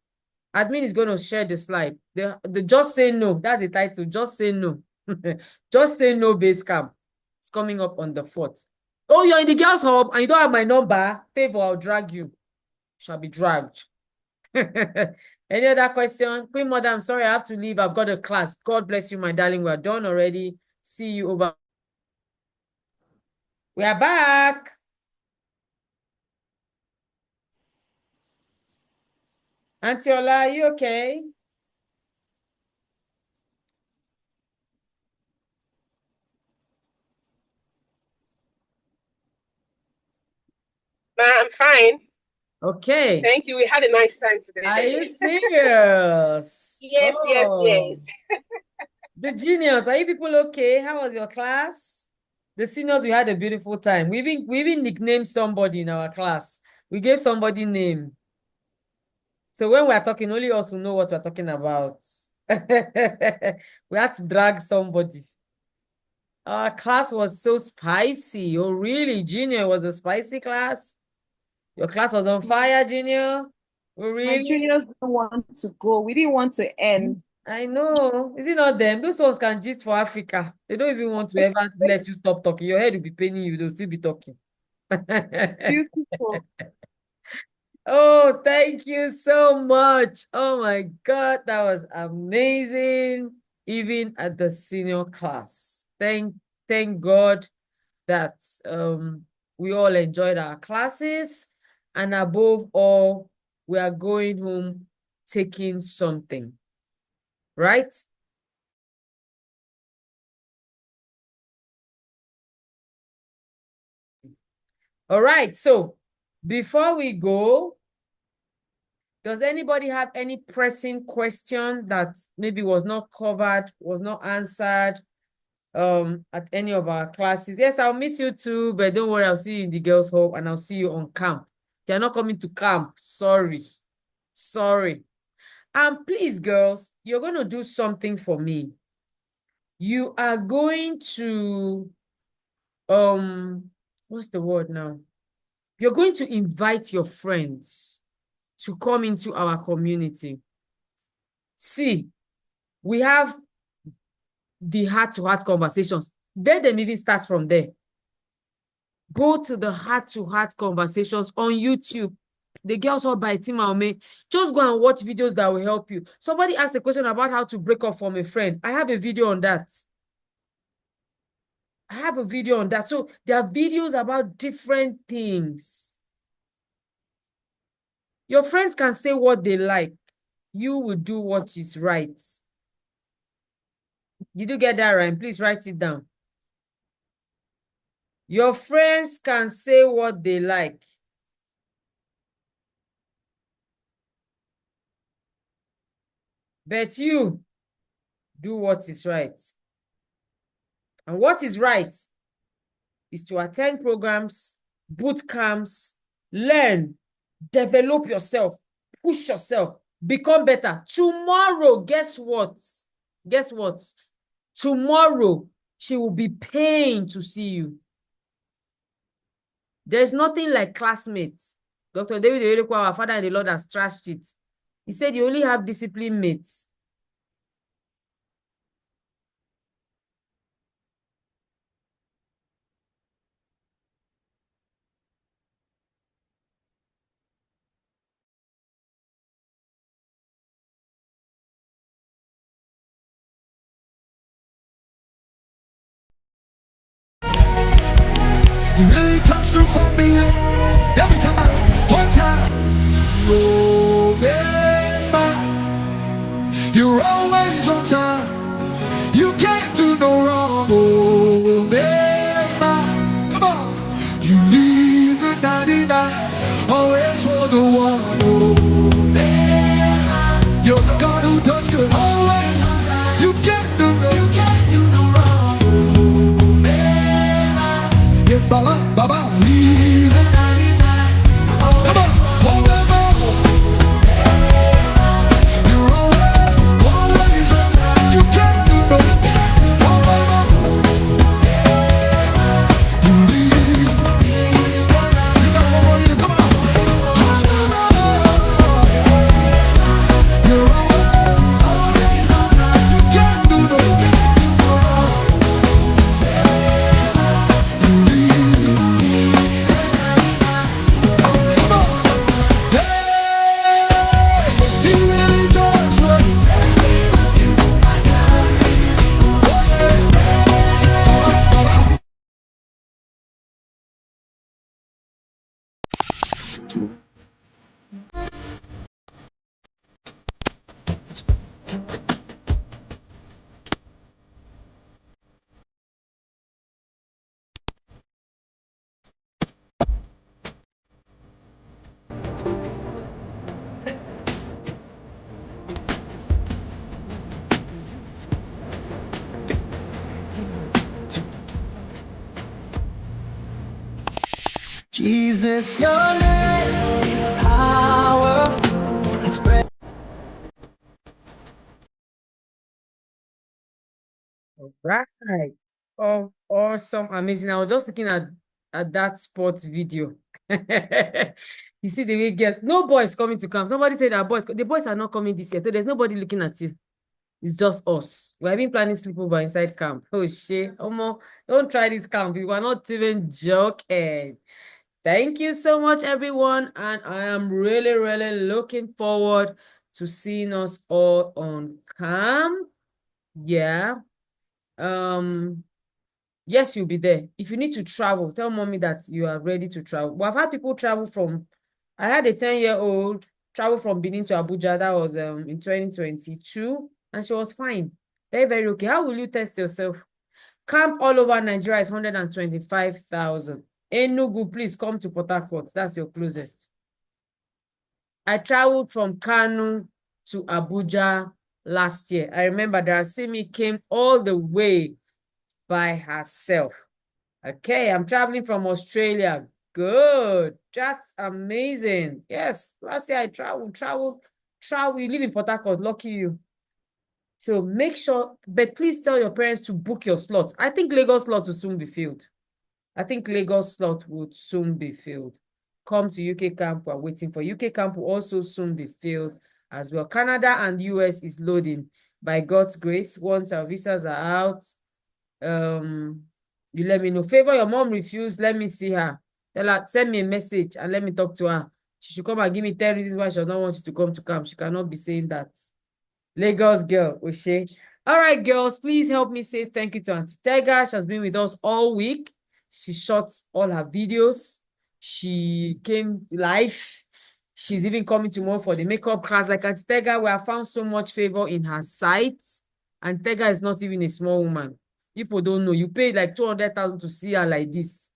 Admin is going to share the slide. The just say no. That's the title. Just say no. Just say no base camp. It's coming up on the 4th. Oh, you're in the girls' hub and you don't have my number. Favor, I'll drag you. Shall be dragged. Any other question? Queen Mother, I'm sorry, I have to leave. I've got a class. God bless you, my darling. We're done already. See you over. We are back. Auntie Ola, are you okay? I'm fine. Okay. Thank you. We had a nice time today. Are you serious? Yes, yes, yes. The juniors, are you people okay? How was your class? The seniors, we had a beautiful time. We even nicknamed somebody in our class. We gave somebody name. So when we're talking, only us will know what we're talking about. We had to drag somebody. Our class was so spicy. Oh, really? Junior was a spicy class? Your class was on fire, Junior? Oh, really? My juniors didn't want to go. We didn't want to end. I know. Is it not them? Those ones can gist for Africa. They don't even want to ever let you stop talking. Your head will be paining you. They'll still be talking. It's beautiful. Oh, thank you so much. Oh my God, that was amazing. Even at the senior class. Thank God that we all enjoyed our classes. And above all, we are going home taking something. Right? All right. So before we go, does anybody have any pressing question that maybe was not covered, was not answered at any of our classes? Yes, I'll miss you too, but don't worry, I'll see you in the girls' hall and I'll see you on camp. You're not coming to camp. Sorry. And please, girls, you're going to do something for me. You are going to what's the word now? You're going to invite your friends to come into our community. See, we have the heart-to-heart conversations. Let them even start from there. Go to the heart-to-heart conversations on YouTube. The Girls All by Etima. Just go and watch videos that will help you. Somebody asked a question about how to break up from a friend. I have a video on that. So there are videos about different things. Your friends can say what they like. You will do what is right. Did you get that right? Please write it down. Your friends can say what they like. But you do what is right. And what is right is to attend programs, boot camps, learn, develop yourself, push yourself, become better. Tomorrow, guess what? Guess what? Tomorrow, she will be paying to see you. There's nothing like classmates. Dr. David Oyedepo, our father in the Lord, has trashed it. He said you only have discipline mates. He really comes through for me every time, one time. Remember, you're always on time. You can't do no wrong. Oh, remember, come on. You leave the 99, always for the one. Oh, you're the God who does good. Always on time. You can't do no wrong. Yeah, Baba, Baba, leave the 99. Come on, forever. You're always on time. You can't do no wrong. You leave. You got one more year. Come on. You're always on time. You can't do no wrong. You leave. Come on. Hey, he really does what he said he would do. My God, Jesus, your name is power. It's breath. Right. Oh, awesome, amazing. I was just looking at that sports video. You see the way get no boys coming to camp. Somebody said that the boys are not coming this year. So there's nobody looking at you. It's just us. We have been planning sleepover inside camp. Oh shit. Omo, don't try this camp. We are not even joking. Thank you so much, everyone. And I am really, really looking forward to seeing us all on camp. Yeah. Yes, you'll be there. If you need to travel, tell mommy that you are ready to travel. But I've had people travel from, I had a 10-year-old travel from Benin to Abuja. That was in 2022, and she was fine. Very, very okay. How will you test yourself? Camp all over Nigeria is 125,000. Enugu, please come to Port Harcourt. That's your closest. I traveled from Kanu to Abuja last year. I remember Darasimi came all the way by herself. Okay, I'm traveling from Australia. Good. That's amazing. Yes, last year I traveled. You live in Port Harcourt, lucky you. So make sure, but please tell your parents to book your slots. I think Lagos slot will soon be filled. Come to UK camp, we're waiting for UK camp will also soon be filled as well. Canada and US is loading by God's grace. Once our visas are out, you let me know. Favor, your mom refused. Let me see her. Tell her, send me a message and let me talk to her. She should come and give me 10 reasons why she does not want you to come to camp. She cannot be saying that. Lagos girl, Oshe. All right, girls, please help me say thank you to Aunty Tiger. She has been with us all week. She shot all her videos. She came live. She's even coming tomorrow for the makeup class. Like Aunty Tega, we have found so much favor in her sight. Aunty Tega is not even a small woman. People don't know. You paid like 200,000 to see her like this.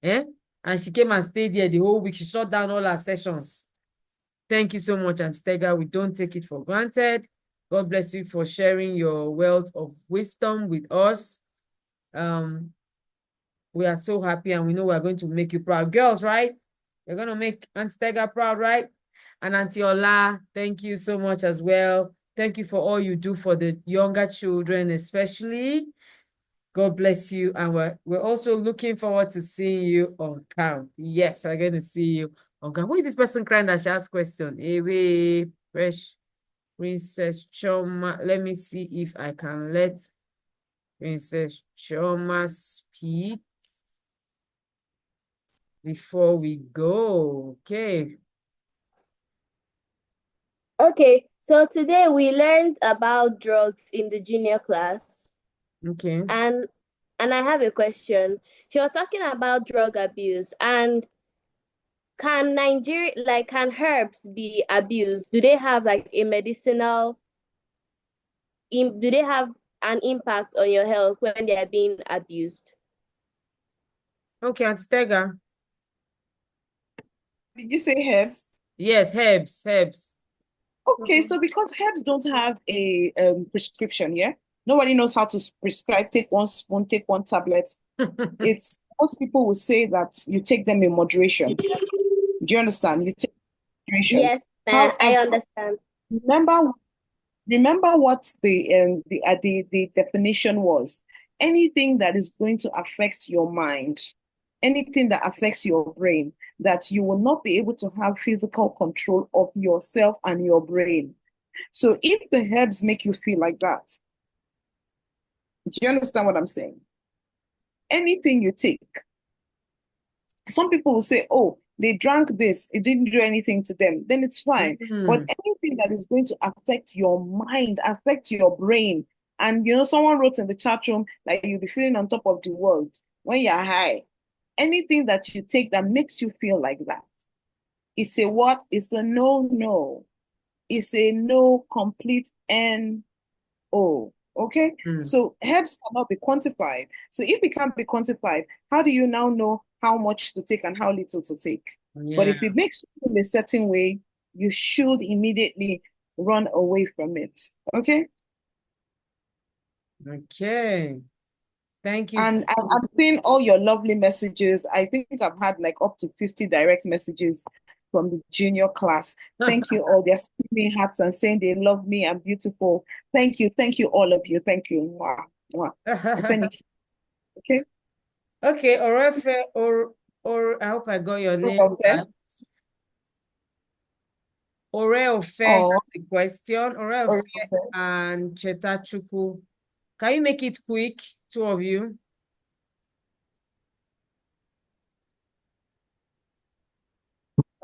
Eh? And she came and stayed here the whole week. She shut down all her sessions. Thank you so much, Aunty Tega. We don't take it for granted. God bless you for sharing your wealth of wisdom with us. We are so happy and we know we're going to make you proud. Girls, right? You're going to make Aunty Tega proud, right? And Auntie Ola, thank you so much as well. Thank you for all you do for the younger children, especially. God bless you. And we're also looking forward to seeing you on camp. Yes, we're going to see you on camp. Who is this person crying that she asked question? Ewe, fresh Princess Choma. Let me see if I can let Princess Choma speak before we go. Okay. Okay, so today we learned about drugs in the junior class, Okay. and I have a question. She was talking about drug abuse, and can herbs be abused? Do they have like a medicinal, do they have an impact on your health when they are being abused? Okay, Auntie Tega. Did you say herbs? Yes, herbs. Okay, so because herbs don't have a prescription, yeah, nobody knows how to prescribe. Take one spoon, take one tablet. It's most people will say that you take them in moderation. Do you understand? You take moderation. Yes, ma'am, I However, understand. remember what the definition was. Anything that is going to affect your mind, anything that affects your brain, that you will not be able to have physical control of yourself and your brain. So if the herbs make you feel like that, do you understand what I'm saying? Anything you take, some people will say, oh, they drank this, it didn't do anything to them, then it's fine. But anything that is going to affect your mind, affect your brain, and someone wrote in the chat room like you'll be feeling on top of the world when you're high. Anything that you take that makes you feel like that, it's a what? It's a no. It's a no, complete N-O. Okay? So herbs cannot be quantified. So if it can't be quantified, how do you now know how much to take and how little to take? But if it makes you feel a certain way, you should immediately run away from it. Okay? Okay. Thank you. And I'm seeing all your lovely messages. I think I've had like up to 50 direct messages from the junior class. Thank you all. They're sending me hearts and saying they love me. I'm beautiful. Thank you, all of you. Thank you. Mwah, mwah. I send it. Okay. Okay, Orefe, or I hope I got your name Okay. right. Oreofe Oh, has the question. Oreofe okay. and Chetachuku. Can you make it quick, two of you?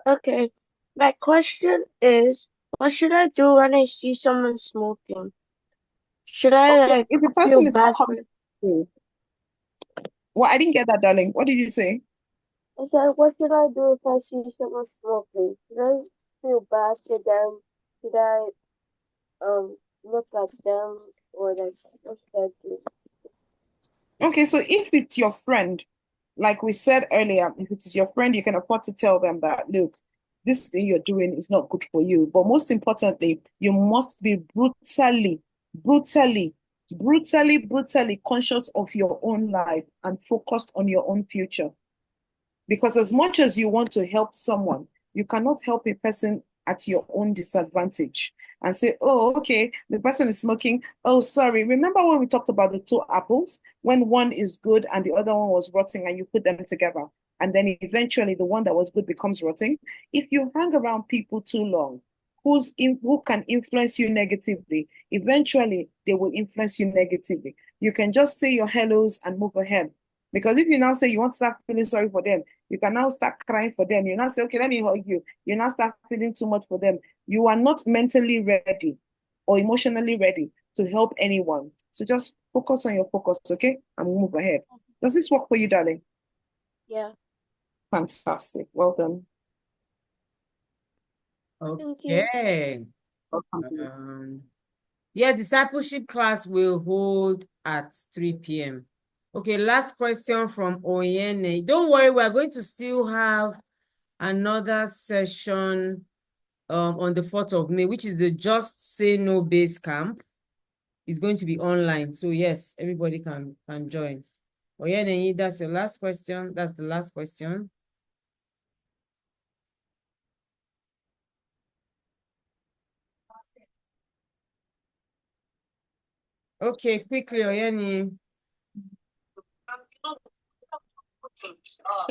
Okay. My question is, what should I do when I see someone smoking? Should I Okay. If the feel person is not bad for happy, well, I didn't get that, darling. What did you say? I said, what should I do if I see someone smoking? Should I feel bad for them? Should I look at them, or like what should I do? Okay, so if it's your friend, like we said earlier, if it is your friend, you can afford to tell them that, look, this thing you're doing is not good for you. But most importantly, you must be brutally conscious of your own life and focused on your own future. Because as much as you want to help someone, you cannot help a person at your own disadvantage and say, oh, okay, the person is smoking. Oh, sorry. Remember when we talked about the two apples? When one is good and the other one was rotting and you put them together. And then eventually the one that was good becomes rotting. If you hang around people too long, who can influence you negatively, eventually they will influence you negatively. You can just say your hellos and move ahead. Because if you now say you want to start feeling sorry for them, you can now start crying for them. You now say, okay, let me hug you. You now start feeling too much for them. You are not mentally ready or emotionally ready to help anyone. So just focus on your focus, okay? And move ahead. Does this work for you, darling? Yeah. Fantastic. Well done. Thank you. Okay. Welcome. Yeah, discipleship class will hold at 3 p.m. Okay, last question from Oyene. Don't worry, we're going to still have another session on the 4th of May, which is the Just Say No base camp. It's going to be online. So yes, everybody can join. Oyene, that's your last question. That's the last question. Okay, quickly, Oyene.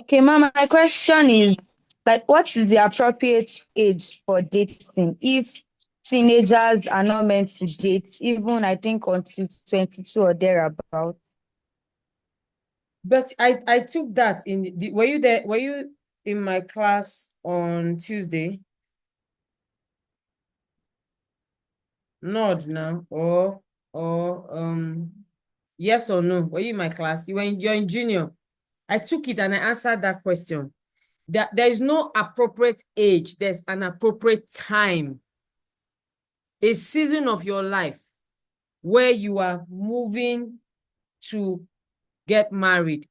Okay, ma'am, my question is like, what is the appropriate age for dating if teenagers are not meant to date, even I think until 22 or thereabout? But I took that in the, were you there? Were you in my class on Tuesday? Nod now, or yes or no? Were you in my class? You're in junior. I took it and I answered that question. There is no appropriate age. There's an appropriate time. A season of your life where you are moving to get married,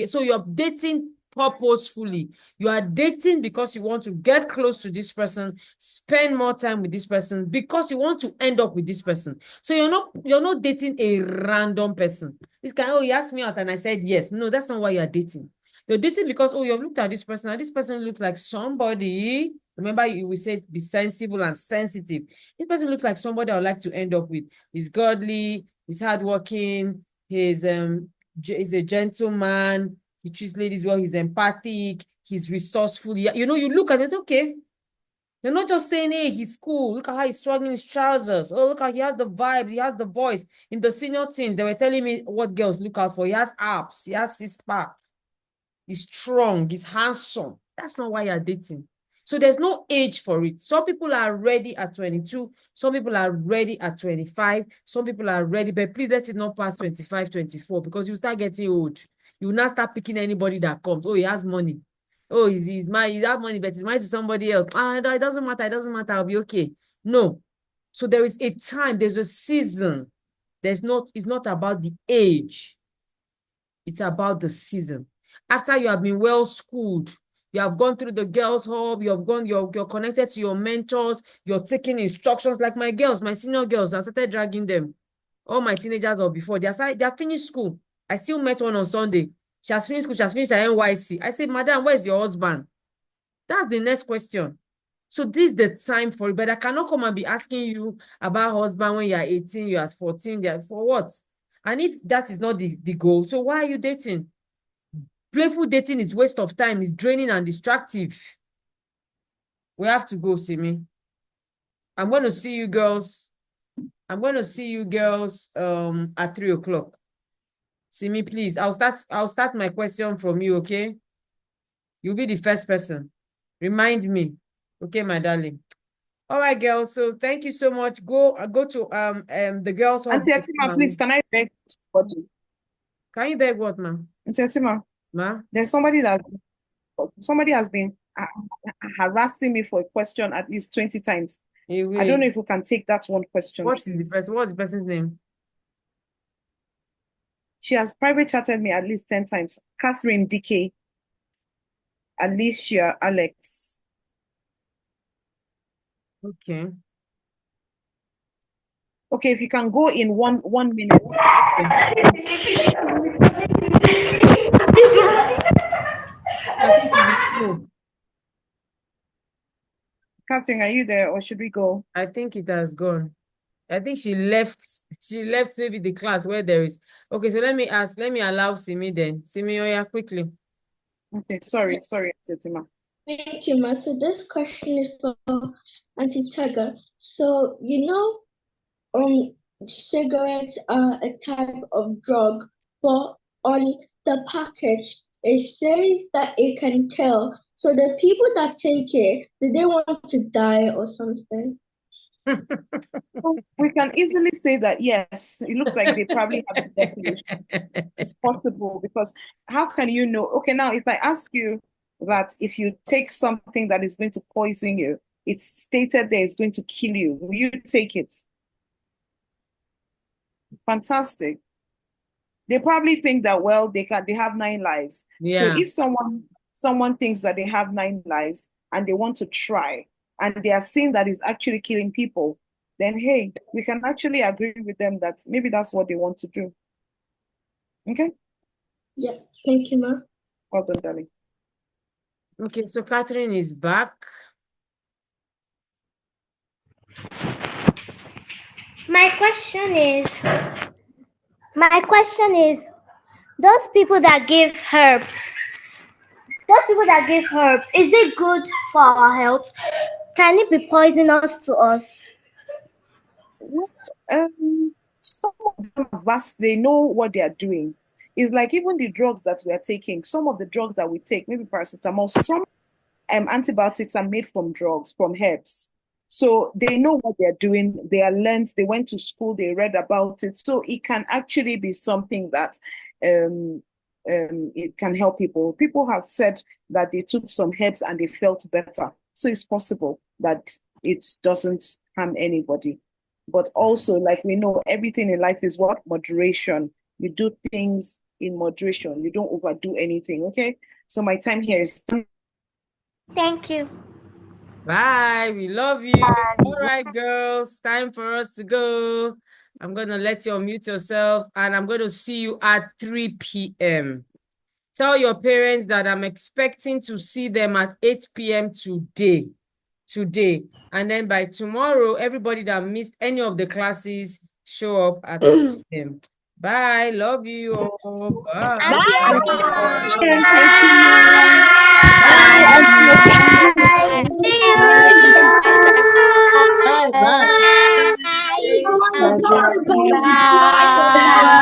so you're dating purposefully. You are dating because you want to get close to this person, spend more time with this person, because you want to end up with this person. So you're not dating a random person. This guy, oh, he asked me out and I said yes. No, that's not why you're dating. You're dating because, oh, you've looked at this person and this person looks like somebody. Remember, we said be sensible and sensitive. This person looks like somebody I would like to end up with. He's godly, he's hardworking, he's a gentleman, he treats ladies well, he's empathic, he's resourceful. You know, you look at it, okay. You're not just saying, hey, he's cool. Look at how he's struggling his trousers. Oh, look how he has the vibe, he has the voice. In the senior teens, they were telling me what girls look out for. He has abs, he has six pack, he's strong, he's handsome. That's not why you're dating. So there's no age for it. Some people are ready at 22. Some people are ready at 25. Some people are ready, but please let it not pass 25, 24, because you start getting old. You will not start picking anybody that comes. Oh, he has money. Oh, he's married. He has money, but he's married to somebody else. Ah, no, it doesn't matter. It doesn't matter. I'll be okay. No. So there is a time. There's a season. It's not about the age. It's about the season. After you have been well schooled, you have gone through the girls' hub, you're connected to your mentors, you're taking instructions. Like my girls, my senior girls, I started dragging them. All my teenagers or before, they're finished school. I still met one on Sunday. She has finished school, she has finished her NYC. I said, Madam, where's your husband? That's the next question. So this is the time for it, but I cannot come and be asking you about husband when you're 18, you're 14, for what? And if that is not the goal, so why are you dating? Playful dating is waste of time, it's draining and destructive. We have to go, Simi. I'm going to see you girls. I'm going to see you girls at 3 o'clock. Simi, please. I'll start my question from you, okay? You'll be the first person. Remind me. Okay, my darling. All right, girls. So thank you so much. Go to the girls' hub. Aunty Etima, please, can I beg somebody? Can you beg what, ma'am? Aunty Etima, Ma? there's somebody has been harassing me for a question at least 20 times. I don't know if we can take that one question. What is the person? What's the person's name? She has private chatted me at least 10 times. Catherine DK, Alicia, Alex. Okay. Okay, if you can go in one minute. Catherine, are you there or should we go? I think it has gone. I think she left maybe the class where there is. Okay, so let me allow Simi then. Simi, oh yeah, quickly. Okay, sorry, Aunty Etima. Thank you, Ma. So this question is for Auntie Tega. So cigarettes are a type of drug, but on the package it says that it can kill. So the people that take it, do they want to die or something? We can easily say that, yes, it looks like they probably have a definition. It's possible because how can you know? Okay, now if I ask you that if you take something that is going to poison you, it's stated there it's going to kill you. Will you take it? Fantastic. They probably think that, well, they have 9 lives. So Yeah. if someone thinks that they have 9 lives and they want to try and they are seeing that it's actually killing people, then hey, we can actually agree with them that maybe that's what they want to do. Okay? Yeah, thank you, ma. Well done, darling. Okay, so Catherine is back. My question is, those people that give herbs, is it good for our health? Can it be poisonous to us? Well, some of them are vast, they know what they are doing. It's like even the drugs that we are taking, some of the drugs that we take, maybe paracetamol, some antibiotics are made from drugs, from herbs. So they know what they're doing. They are learned. They went to school. They read about it. So it can actually be something that it can help people. People have said that they took some herbs and they felt better. So it's possible that it doesn't harm anybody. But also, like we know, everything in life is what? Moderation. You do things in moderation. You don't overdo anything. Okay. So my time here is done. Thank you. Bye. We love you. All right, girls. Time for us to go. I'm going to let you unmute yourselves and I'm going to see you at 3 p.m. Tell your parents that I'm expecting to see them at 8 p.m. today. And then by tomorrow, everybody that missed any of the classes show up at 8 p.m. Bye. Love you all. Bye. Aunty Etima. Bye. See you. Bye. Bye. Bye. Bye.